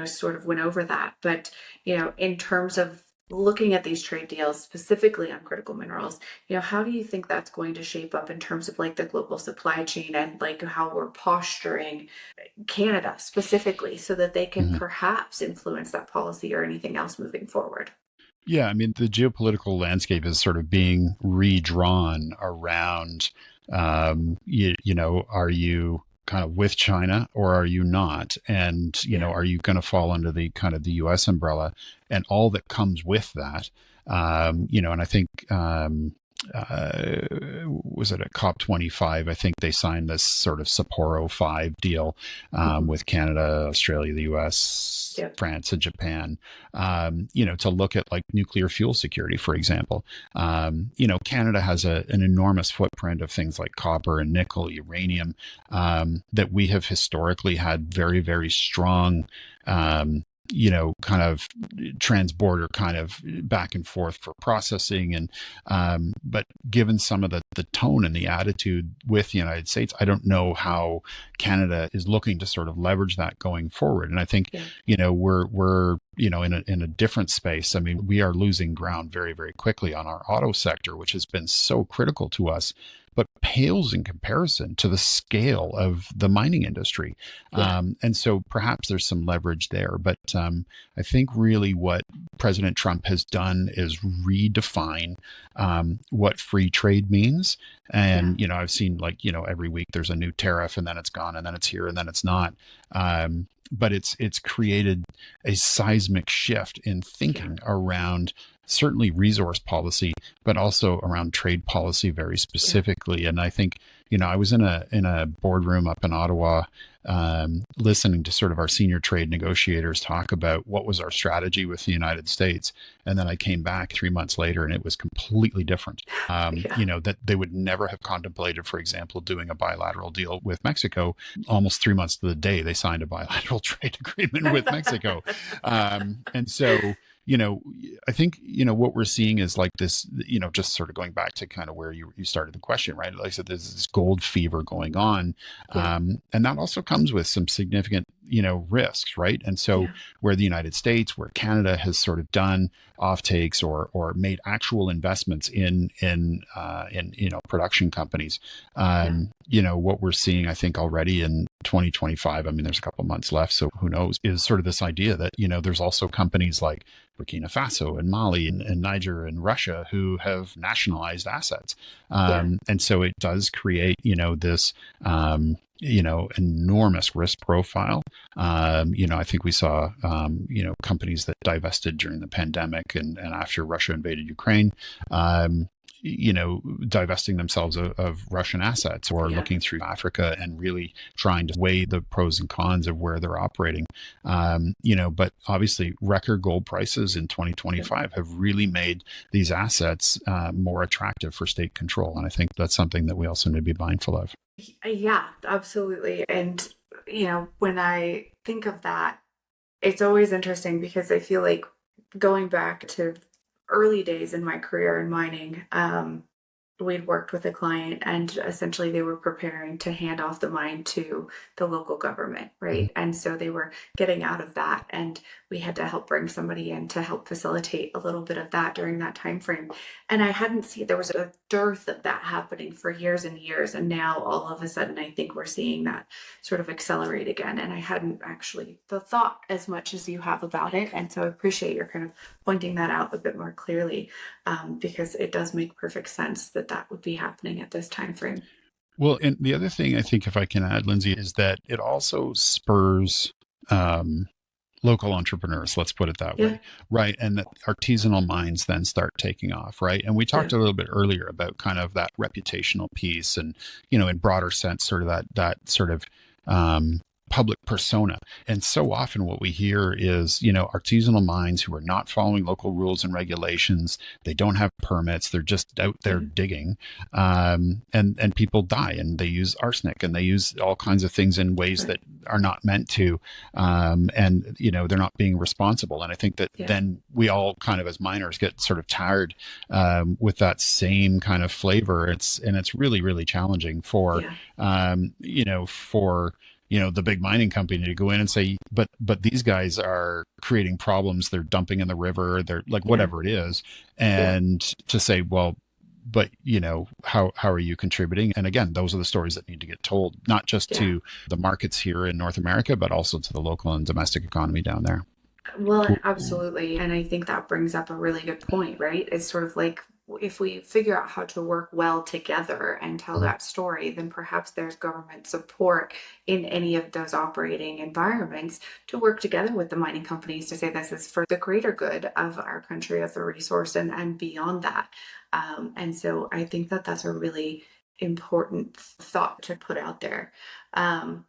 B: sort of went over that. But, in terms of looking at these trade deals specifically on critical minerals, how do you think that's going to shape up in terms of like the global supply chain and like how we're posturing Canada specifically so that they can
A: Mhm.
B: perhaps influence that policy or anything else moving forward?
A: Yeah, I mean, the geopolitical landscape is sort of being redrawn around, are you kind of with China or are you not? And,
B: Yeah.
A: are you going to fall under the kind of the US umbrella and all that comes with that? And I think, was it at COP25? I think they signed this sort of Sapporo 5 deal
B: Mhm.
A: with Canada, Australia, the US,
B: Yep.
A: France, and Japan, to look at like nuclear fuel security, for example. Canada has an enormous footprint of things like copper and nickel, uranium, that we have historically had very, very strong, kind of transborder kind of back and forth for processing. And, but given some of the tone and the attitude with the United States, I don't know how Canada is looking to sort of leverage that going forward. And I think,
B: Yeah.
A: we're in a different space. I mean, we are losing ground very, very quickly on our auto sector, which has been so critical to us, but pales in comparison to the scale of the mining industry.
B: Yeah.
A: And so perhaps there's some leverage there. But I think really what President Trump has done is redefine what free trade means.
B: Yeah.
A: And, I've seen like, every week there's a new tariff and then it's gone and then it's here and then it's not. But it's created a seismic shift in
B: Yeah.
A: thinking around certainly resource policy, but also around trade policy very
B: Yeah.
A: specifically. And I think, I was in a boardroom up in Ottawa, listening to sort of our senior trade negotiators talk about what was our strategy with the United States. And then I came back 3 months later and it was completely different.
B: Yeah.
A: That they would never have contemplated, for example, doing a bilateral deal with Mexico. Almost 3 months to the day, they signed a bilateral trade agreement with Mexico. And so, you know, I think, what we're seeing is like this, just sort of going back to kind of where you started the question, right? Like I said, there's this gold fever going on.
B: Yeah.
A: And that also comes with some significant, risks, right? And so
B: Yeah.
A: where the United States, where Canada has sort of done offtakes or made actual investments in production companies,
B: Yeah.
A: what we're seeing, I think already in 2025, I mean, there's a couple months left, so who knows, is sort of this idea that, there's also companies like Burkina Faso and Mali and Niger and Russia who have nationalized assets.
B: Yeah.
A: And so it does create, this, enormous risk profile. I think we saw, companies that divested during the pandemic and after Russia invaded Ukraine, um, divesting themselves of Russian assets or
B: Yeah.
A: looking through Africa and really trying to weigh the pros and cons of where they're operating. But obviously record gold prices in
B: Yeah.
A: 2025 have really made these assets more attractive for state control. And I think that's something that we also need to be mindful of.
B: Yeah, absolutely. And, when I think of that, it's always interesting because I feel like going back to early days in my career in mining, we'd worked with a client and essentially they were preparing to hand off the mine to the local government,
A: Mhm.
B: right? And so they were getting out of that and we had to help bring somebody in to help facilitate a little bit of that during that time frame. And I hadn't seen there was a dearth of that happening for years and years. And now all of a sudden I think we're seeing that sort of accelerate again. And I hadn't actually thought as much as you have about it. And so I appreciate your kind of pointing that out a bit more clearly, because it does make perfect sense that that would be happening at this time frame.
A: Well, and the other thing I think, if I can add, Lindsay, is that it also spurs um, local entrepreneurs, let's put it that
B: Yeah.
A: way, right? And that artisanal mines then start taking off, right? And we
B: Yeah.
A: talked a little bit earlier about kind of that reputational piece and, in broader sense, sort of that sort of public persona. And so often what we hear is, artisanal mines who are not following local rules and regulations. They don't have permits. They're just out there
B: Yeah.
A: digging. And people die, and they use arsenic, and they use all kinds of things in ways
B: Right.
A: that are not meant to. And, they're not being responsible. And I think that
B: Yeah.
A: then we all kind of, as miners, get sort of tired with that same kind of flavor. It's really, really challenging for,
B: Yeah.
A: the big mining company to go in and say, but these guys are creating problems. They're dumping in the river. They're like,
B: Yeah.
A: whatever it is.
B: Yeah.
A: And to say, well, but how are you contributing? And again, those are the stories that need to get told, not just
B: Yeah.
A: to the markets here in North America, but also to the local and domestic economy down there.
B: Well, absolutely. And I think that brings up a really good point, right? It's sort of like if we figure out how to work well together and tell that story, then perhaps there's government support in any of those operating environments to work together with the mining companies to say this is for the greater good of our country, of the resource, and beyond that. And so I think that that's a really important thought to put out there. Um,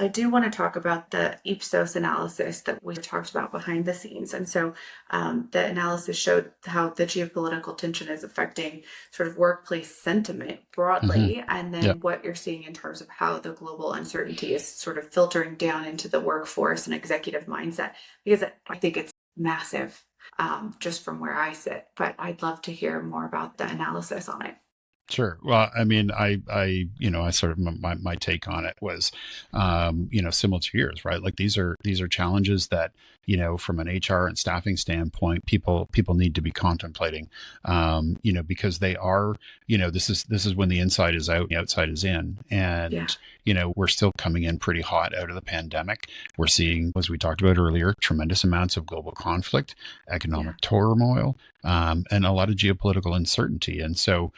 B: I do want to talk about the Ipsos analysis that we talked about behind the scenes. And so the analysis showed how the geopolitical tension is affecting sort of workplace sentiment
A: Mm-hmm.
B: broadly, and
A: Yeah.
B: then what you're seeing in terms of how the global uncertainty is sort of filtering down into the workforce and executive mindset, because I think it's massive just from where I sit. But I'd love to hear more about the analysis on it.
A: Sure. Well, I mean, I sort of my take on it was, similar to yours, right? Like these are challenges that, from an HR and staffing standpoint, people need to be contemplating, because they are, this is when the inside is out, the outside is in,
B: Yeah,
A: and we're still coming in pretty hot out of the pandemic. We're seeing, as we talked about earlier, tremendous amounts of global conflict,
B: yeah,
A: economic turmoil, and a lot of geopolitical uncertainty, and so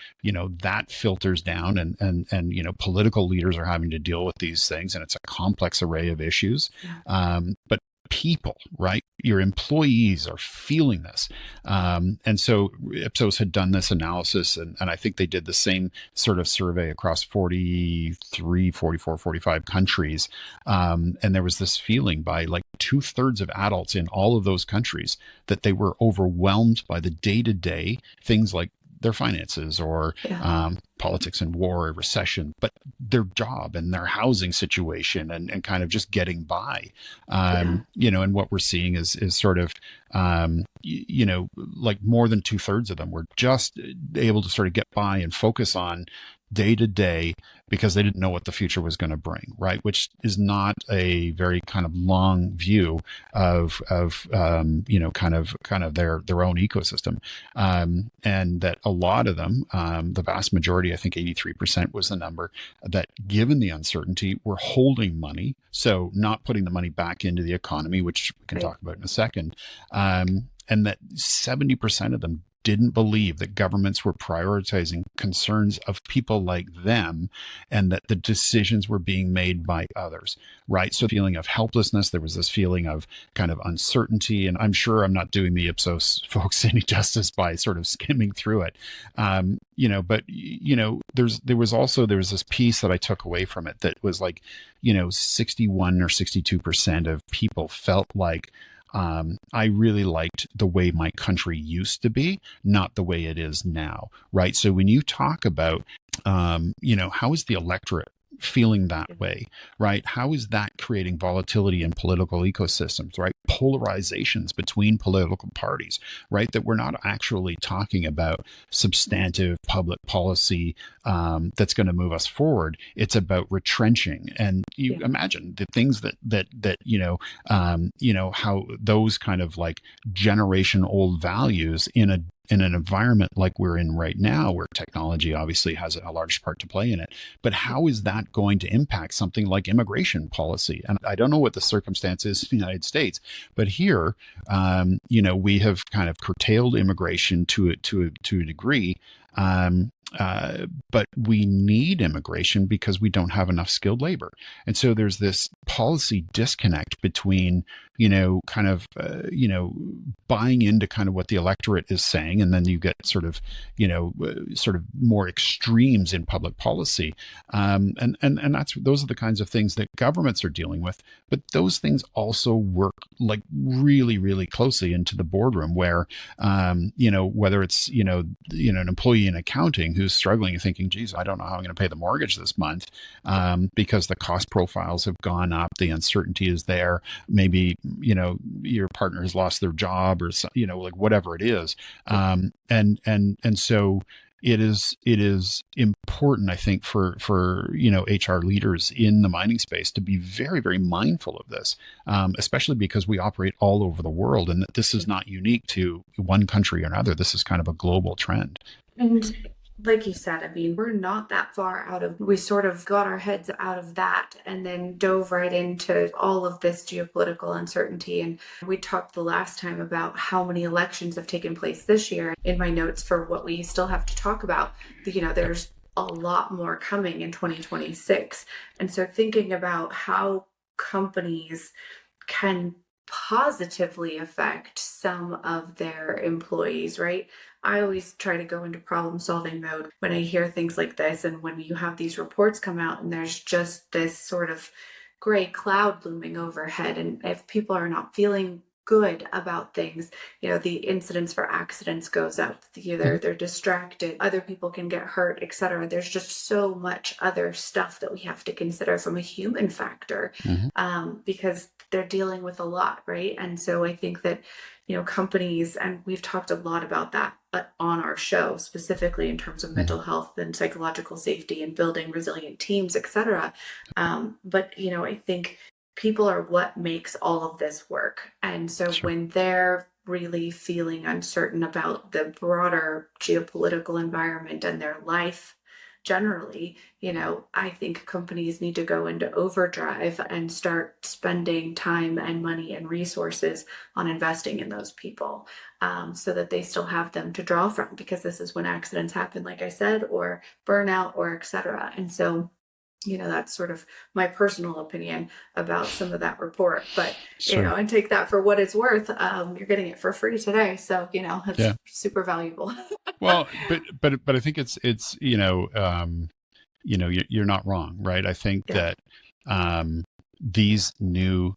A: that filters down, and political leaders are having to deal with these things, and it's a complex array of issues.
B: yeah,
A: But people, right, your employees are feeling this. And so Ipsos had done this analysis, and I think they did the same sort of survey across 43, 44, 45 countries. And there was this feeling by like 2/3 of adults in all of those countries that they were overwhelmed by the day-to-day things like their finances, or
B: yeah,
A: politics and war or recession, but their job and their housing situation, and kind of just getting by.
B: yeah,
A: And what we're seeing is sort of, like more than 2/3 of them were just able to sort of get by and focus on day to day because they didn't know what the future was going to bring, right? Which is not a very kind of long view of kind of their own ecosystem. And that a lot of them, the vast majority, I think 83% was the number, that given the uncertainty, were holding money. So not putting the money back into the economy, which we can
B: right,
A: talk about in a second. And that 70% of them didn't believe that governments were prioritizing concerns of people like them, and that the decisions were being made by others, right? So feeling of helplessness, there was this feeling of kind of uncertainty, and I'm sure I'm not doing the Ipsos folks any justice by sort of skimming through it. But there was this piece that I took away from it that was like, 61 or 62% of people felt like, I really liked the way my country used to be, not the way it is now, right? So when you talk about, how is the electorate feeling that
B: yeah,
A: way, right? How is that creating volatility in political ecosystems, right? Polarizations between political parties, right? That we're not actually talking about substantive public policy that's going to move us forward. It's about retrenching. And you
B: yeah,
A: imagine the things how those kind of like generation old values in an environment like we're in right now, where technology obviously has a large part to play in it. But how is that going to impact something like immigration policy? And I don't know what the circumstance is in the United States, but here, we have kind of curtailed immigration to a degree. But we need immigration because we don't have enough skilled labor. And so there's this policy disconnect between, kind of, buying into kind of what the electorate is saying, and then you get sort of, sort of more extremes in public policy. And those are the kinds of things that governments are dealing with. But those things also work like really, really closely into the boardroom where, whether it's, an employee in accounting who's struggling and thinking, geez, I don't know how I'm going to pay the mortgage this month, because the cost profiles have gone up, the uncertainty is there. Maybe, your partner has lost their job or, like whatever it is. And so it is important, I think, for HR leaders in the mining space to be very, very mindful of this, especially because we operate all over the world, and that this is not unique to one country or another. This is kind of a global trend.
B: And like you said, I mean, we're not that far out of, we sort of got our heads out of that and then dove right into all of this geopolitical uncertainty. And we talked the last time about how many elections have taken place this year. In my notes for what we still have to talk about, there's a lot more coming in 2026. And so thinking about how companies can positively affect some of their employees, right? I always try to go into problem solving mode when I hear things like this, and when you have these reports come out and there's just this sort of gray cloud looming overhead, and if people are not feeling good about things, the incidence for accidents goes up, they're distracted, other people can get hurt, etc. There's just so much other stuff that we have to consider from a human factor, because they're dealing with a lot, right? And so I think that companies, and we've talked a lot about that on our show, specifically in terms of mental health and psychological safety and building resilient teams, etc. But I think people are what makes all of this work. And so when they're really feeling uncertain about the broader geopolitical environment and their life generally, I think companies need to go into overdrive and start spending time and money and resources on investing in those people, so that they still have them to draw from, because this is when accidents happen, like I said, or burnout, or etc. And so that's sort of my personal opinion about some of that report. But, and take that for what it's worth. You're getting it for free today. So, it's super valuable.
A: Well, but I think it's you're not wrong, right? I think that these new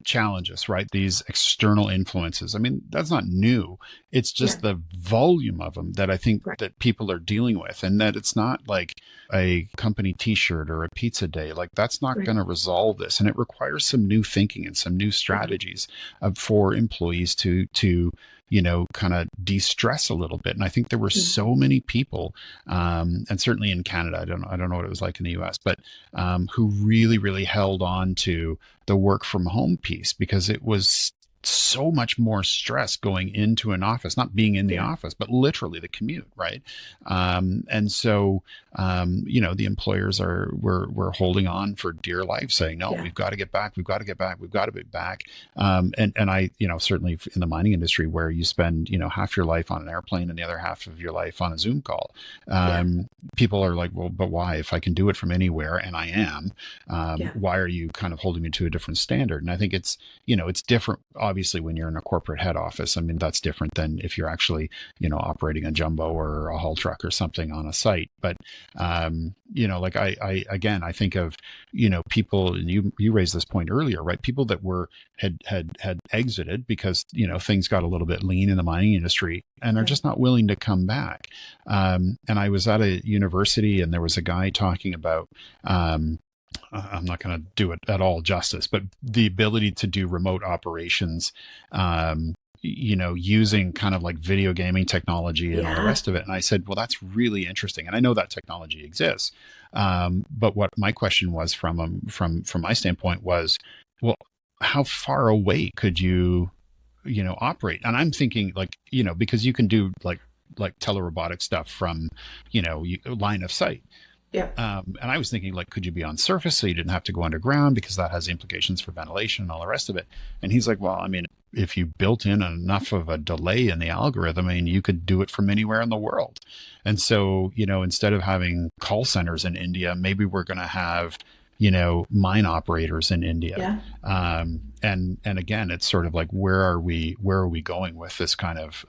A: challenges, right? These external influences. I mean, that's not new. It's just the volume of them that I think that people are dealing with, and that it's not like a company t-shirt or a pizza day. Like, that's not going to resolve this. And it requires some new thinking and some new strategies for employees to kind of de-stress a little bit. And I think there were so many people, and certainly in Canada, I don't know what it was like in the US, but who really, really held on to the work from home piece, because it was so much more stress going into an office, not being in the office, but literally the commute, right? And so, the employers were holding on for dear life, saying, no, we've got to get back, we've got to get back, we've got to be back. And I, certainly in the mining industry, where you spend, half your life on an airplane and the other half of your life on a Zoom call, people are like, well, but why? If I can do it from anywhere, and I am, why are you kind of holding me to a different standard? And I think it's, it's different, obviously, when you're in a corporate head office. I mean, that's different than if you're actually, operating a jumbo or a haul truck or something on a site. But, like I think of, people, and you raised this point earlier, right? People that had exited because, things got a little bit lean in the mining industry and are just not willing to come back. And I was at a university, and there was a guy talking about, I'm not going to do it at all justice, but the ability to do remote operations, using kind of like video gaming technology and all the rest of it. And I said, well, that's really interesting. And I know that technology exists. But what my question was from my standpoint was, well, how far away could you, operate? And I'm thinking like, because you can do like telerobotic stuff from, line of sight.
B: Yeah.
A: And I was thinking, like, could you be on surface so you didn't have to go underground, because that has implications for ventilation and all the rest of it? And he's like, well, I mean, if you built in enough of a delay in the algorithm, I mean, you could do it from anywhere in the world. And so, instead of having call centers in India, maybe we're going to have mine operators in India.
B: Yeah.
A: And again, it's sort of like, where are we going with this kind of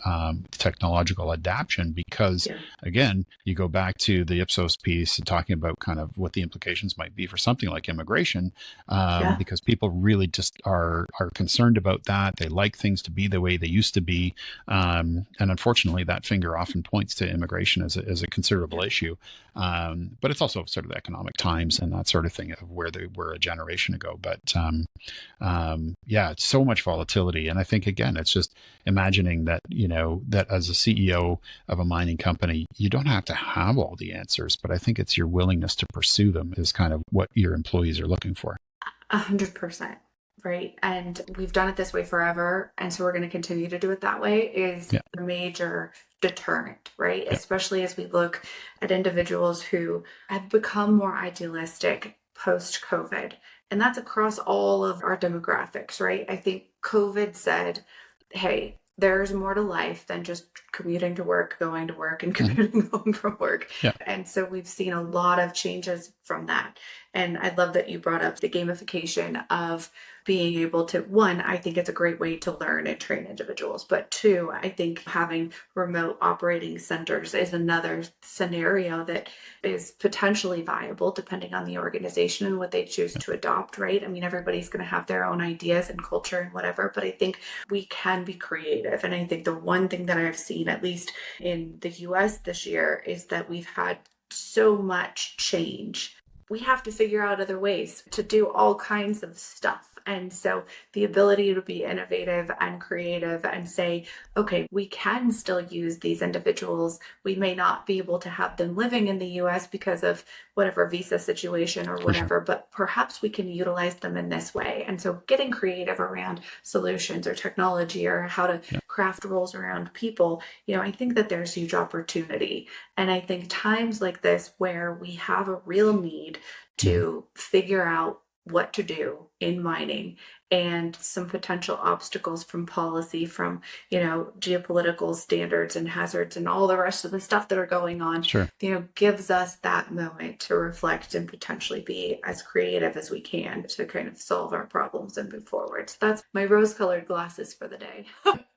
A: technological adaptation? Because
B: Yeah.
A: again, you go back to the Ipsos piece and talking about kind of what the implications might be for something like immigration,
B: Yeah.
A: because people really just are concerned about that. They like things to be the way they used to be, and unfortunately, that finger often points to immigration as a considerable
B: Yeah.
A: issue. But it's also sort of the economic times and that sort of thing of where they were a generation ago. But yeah, it's so much volatility. And I think, again, it's just imagining that, that as a CEO of a mining company, you don't have to have all the answers, but I think it's your willingness to pursue them is kind of what your employees are looking for.
B: 100%. Right. And we've done it this way forever. And so we're going to continue to do it that way is
A: Yeah.
B: the major deterrent, right?
A: Yeah.
B: Especially as we look at individuals who have become more idealistic post COVID. And that's across all of our demographics, right? I think COVID said, hey, there's more to life than just commuting to work, going to work, and
A: Mhm.
B: commuting home from work.
A: Yeah.
B: And so we've seen a lot of changes from that. And I love that you brought up the gamification of being able to, one, I think it's a great way to learn and train individuals. But two, I think having remote operating centers is another scenario that is potentially viable depending on the organization and what they choose to adopt, right? I mean, everybody's going to have their own ideas and culture and whatever, but I think we can be creative. And I think the one thing that I've seen, at least in the US this year, is that we've had so much change. We have to figure out other ways to do all kinds of stuff. And so the ability to be innovative and creative and say, okay, we can still use these individuals. We may not be able to have them living in the US because of whatever visa situation or
A: For sure.
B: whatever, but perhaps we can utilize them in this way. And so getting creative around solutions or technology or how to
A: Yeah.
B: craft roles around people, I think that there's huge opportunity. And I think times like this where we have a real need
A: Mhm.
B: to figure out what to do in mining and some potential obstacles from policy, from, geopolitical standards and hazards and all the rest of the stuff that are going on,
A: Sure.
B: gives us that moment to reflect and potentially be as creative as we can to kind of solve our problems and move forward. So that's my rose-colored glasses for the day.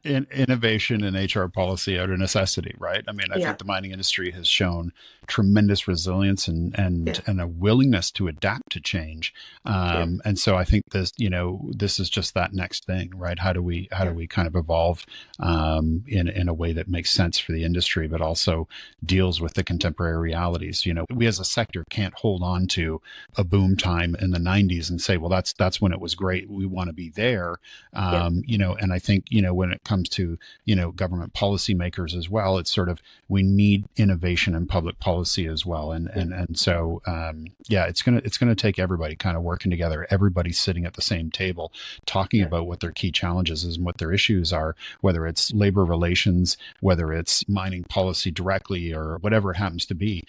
A: Innovation and HR policy are a necessity, right? I mean, I
B: Yeah.
A: think the mining industry has shown tremendous resilience and
B: Yeah.
A: and a willingness to adapt to change.
B: Yeah.
A: And so I think this is just that next thing, right? How do
B: Yeah.
A: we kind of evolve in a way that makes sense for the industry, but also deals with the contemporary realities? We as a sector can't hold on to a boom time in the '90s and say, well, that's when it was great. We want to be there.
B: Yeah.
A: And I think, when it comes to, government policymakers as well, it's sort of, we need innovation in public policy as well. And so, yeah, it's going to take everybody kind of working together, everybody sitting at the same table, talking
B: Yeah.
A: about what their key challenges is and what their issues are, whether it's labor relations, whether it's mining policy directly or whatever it happens to be.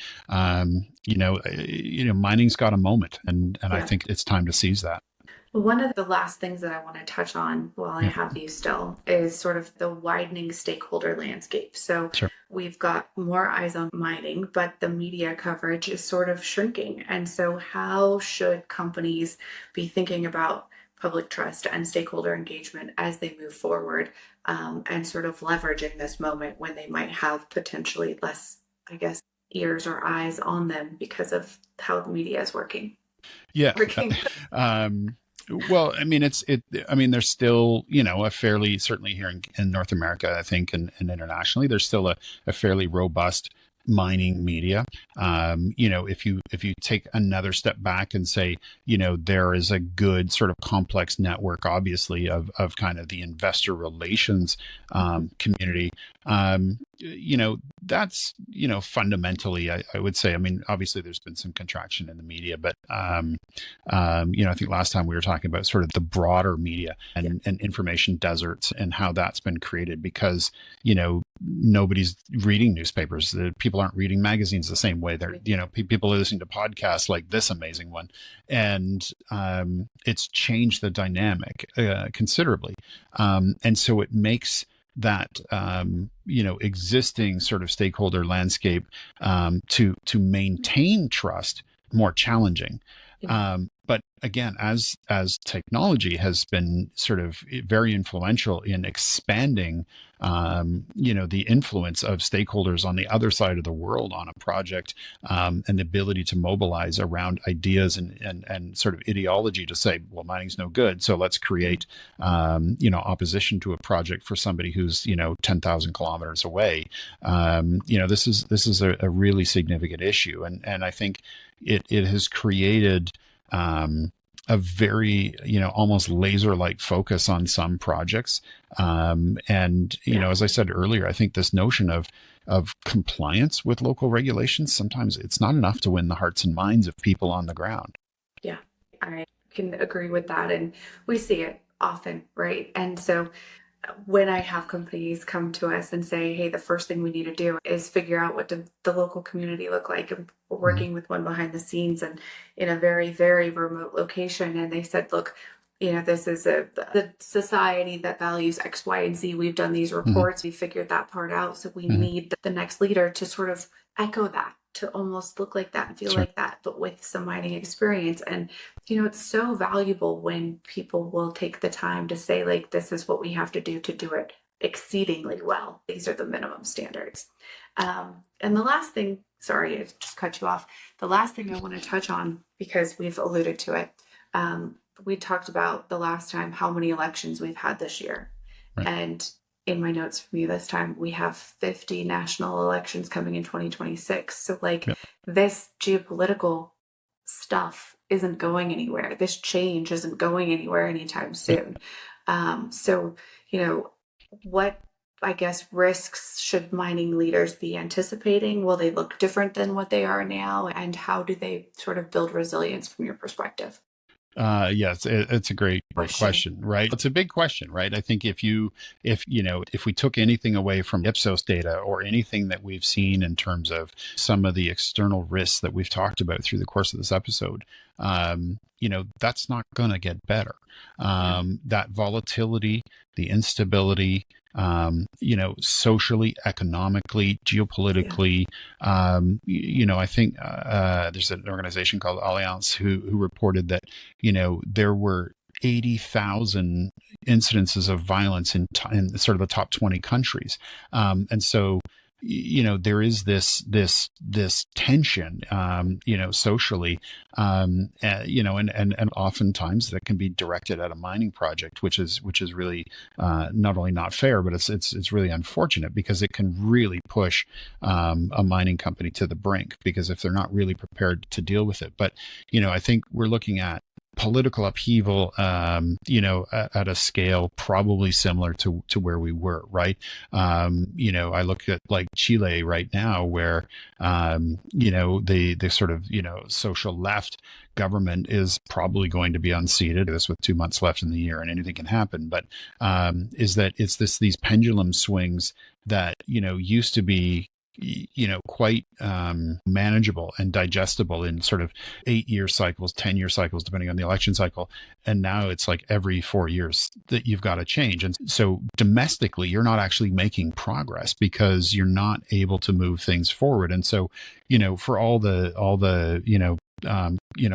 A: Mining's got a moment, and I
B: Yeah.
A: think it's time to seize that.
B: One of the last things that I want to touch on while I
A: Yeah,
B: have you still is sort of the widening stakeholder landscape. So
A: sure.
B: we've got more eyes on mining, but the media coverage is sort of shrinking. And so, how should companies be thinking about public trust and stakeholder engagement as they move forward, and sort of leveraging this moment when they might have potentially less, I guess, ears or eyes on them because of how the media is working?
A: Yeah.
B: Working.
A: um, well, I mean, I mean, there's still, a fairly, certainly here in North America, I think, and internationally, there's still a fairly robust mining media. If you take another step back and say, there is a good sort of complex network, obviously, of kind of the investor relations community. That's, fundamentally, I would say, I mean, obviously there's been some contraction in the media, but, I think last time we were talking about sort of the broader media
B: Yeah.
A: and information deserts and how that's been created because, nobody's reading newspapers. People aren't reading magazines the same way. They're, people are listening to podcasts like this amazing one. And it's changed the dynamic considerably. And so it makes that existing sort of stakeholder landscape to maintain trust more challenging.
B: Yeah.
A: But again, as technology has been sort of very influential in expanding, the influence of stakeholders on the other side of the world on a project, and the ability to mobilize around ideas and sort of ideology to say, well, mining's no good, so let's create, opposition to a project for somebody who's 10,000 kilometers away. This is a really significant issue, and I think it has created, a very, almost laser-like focus on some projects. And,
B: Yeah.
A: as I said earlier, I think this notion of compliance with local regulations, sometimes it's not enough to win the hearts and minds of people on the ground.
B: Yeah, I can agree with that. And we see it often, right? And so when I have companies come to us and say, hey, the first thing we need to do is figure out what the local community look like. And we're
A: Mhm.
B: working with one behind the scenes and in a very, very remote location. And they said, look, this is the society that values X, Y, and Z. We've done these
A: Mhm.
B: reports. We figured that part out. So we
A: Mhm.
B: need the next leader to sort of echo that, to almost look like that and feel
A: Sure.
B: like that, but with some mining experience. And it's so valuable when people will take the time to say, like, this is what we have to do it exceedingly well. These are the minimum standards. And the last thing, sorry, I just cut you off. The last thing I want to touch on, because we've alluded to it, we talked about the last time how many elections we've had this year.
A: Right.
B: And in my notes from you this time, we have 50 national elections coming in 2026. So, like,
A: Yep.
B: this geopolitical stuff isn't going anywhere. This change isn't going anywhere anytime
A: Yep.
B: soon. So, what, I guess, risks should mining leaders be anticipating? Will they look different than what they are now? And how do they sort of build resilience from your perspective?
A: Yes, it's a great
B: Question.
A: question, right? It's a big question, right? I think if we took anything away from Ipsos data or anything that we've seen in terms of some of the external risks that we've talked about through the course of this episode, that's not going to get better.
B: Yeah.
A: That volatility, the instability, socially, economically,
B: Yeah.
A: geopolitically, I think there's an organization called Allianz who reported that there were 80,000 incidences of violence in sort of the top 20 countries. And so, there is this tension, socially, and oftentimes that can be directed at a mining project, which is really, not only not fair, but it's really unfortunate because it can really push, a mining company to the brink, because if they're not really prepared to deal with it. But I think we're looking at political upheaval, at a scale probably similar to where we were, right? I look at like Chile right now, where, the sort of, social left government is probably going to be unseated. This with 2 months left in the year, and anything can happen. But, is that it's these pendulum swings that, used to be, quite, manageable and digestible in sort of 8-year cycles, 10-year cycles, depending on the election cycle. And now it's like every 4 years that you've got to change. And so domestically, you're not actually making progress because you're not able to move things forward. And so, for all the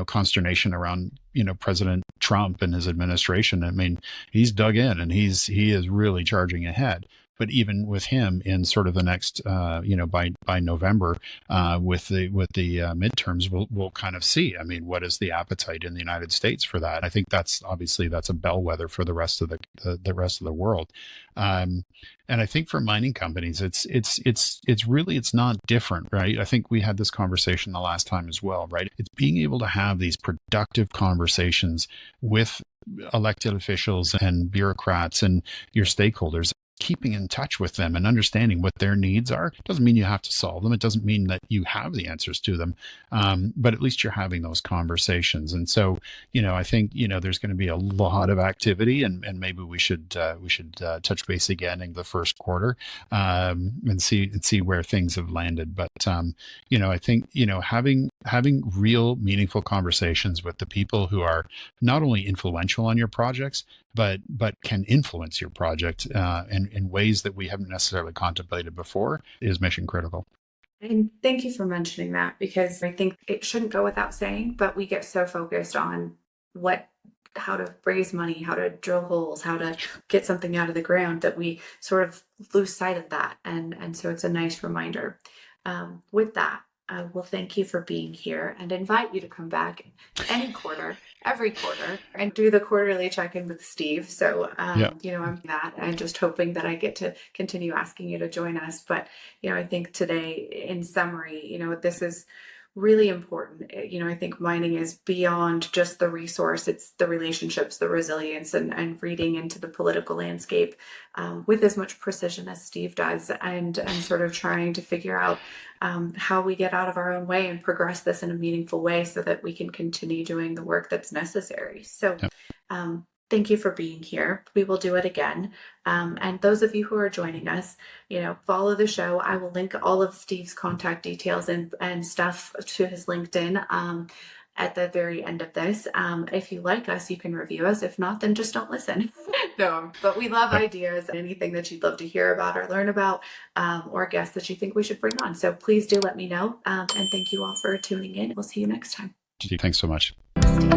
A: consternation around, President Trump and his administration, I mean, he's dug in and he is really charging ahead. But even with him in sort of the next, by November, with the midterms, we'll kind of see. I mean, what is the appetite in the United States for that? I think that's a bellwether for the rest of the rest of the world. Um, and I think for mining companies, it's not different, right? I think we had this conversation the last time as well, right? It's being able to have these productive conversations with elected officials and bureaucrats and your stakeholders, keeping in touch with them and understanding what their needs are. It doesn't mean you have to solve them. It doesn't mean that you have the answers to them. But at least you're having those conversations. And so, I think, there's going to be a lot of activity, and maybe we should touch base again in the first quarter, and see where things have landed. But, I think, having real meaningful conversations with the people who are not only influential on your projects, but can influence your project, in ways that we haven't necessarily contemplated before, is mission critical.
B: And thank you for mentioning that, because I think it shouldn't go without saying, but we get so focused on what how to raise money, how to drill holes, how to get something out of the ground, that we sort of lose sight of that. And so it's a nice reminder. With that, I will thank you for being here and invite you to come back any quarter, every quarter, and do the quarterly check-in with Steve. So,
A: Yeah.
B: I'm that, and just hoping that I get to continue asking you to join us. But, I think today, in summary, this is really important. I think mining is beyond just the resource. It's the relationships, the resilience, and reading into the political landscape with as much precision as Steve does, and sort of trying to figure out how we get out of our own way and progress this in a meaningful way so that we can continue doing the work that's necessary. So
A: Yeah.
B: thank you for being here. We will do it again. And those of you who are joining us, follow the show. I will link all of Steve's contact details and stuff to his LinkedIn at the very end of this. If you like us, you can review us. If not, then just don't listen. No, but we love
A: Yep.
B: ideas, anything that you'd love to hear about or learn about, or guests that you think we should bring on. So please do let me know. And thank you all for tuning in. We'll see you next time.
A: Thanks so much.
B: Steve.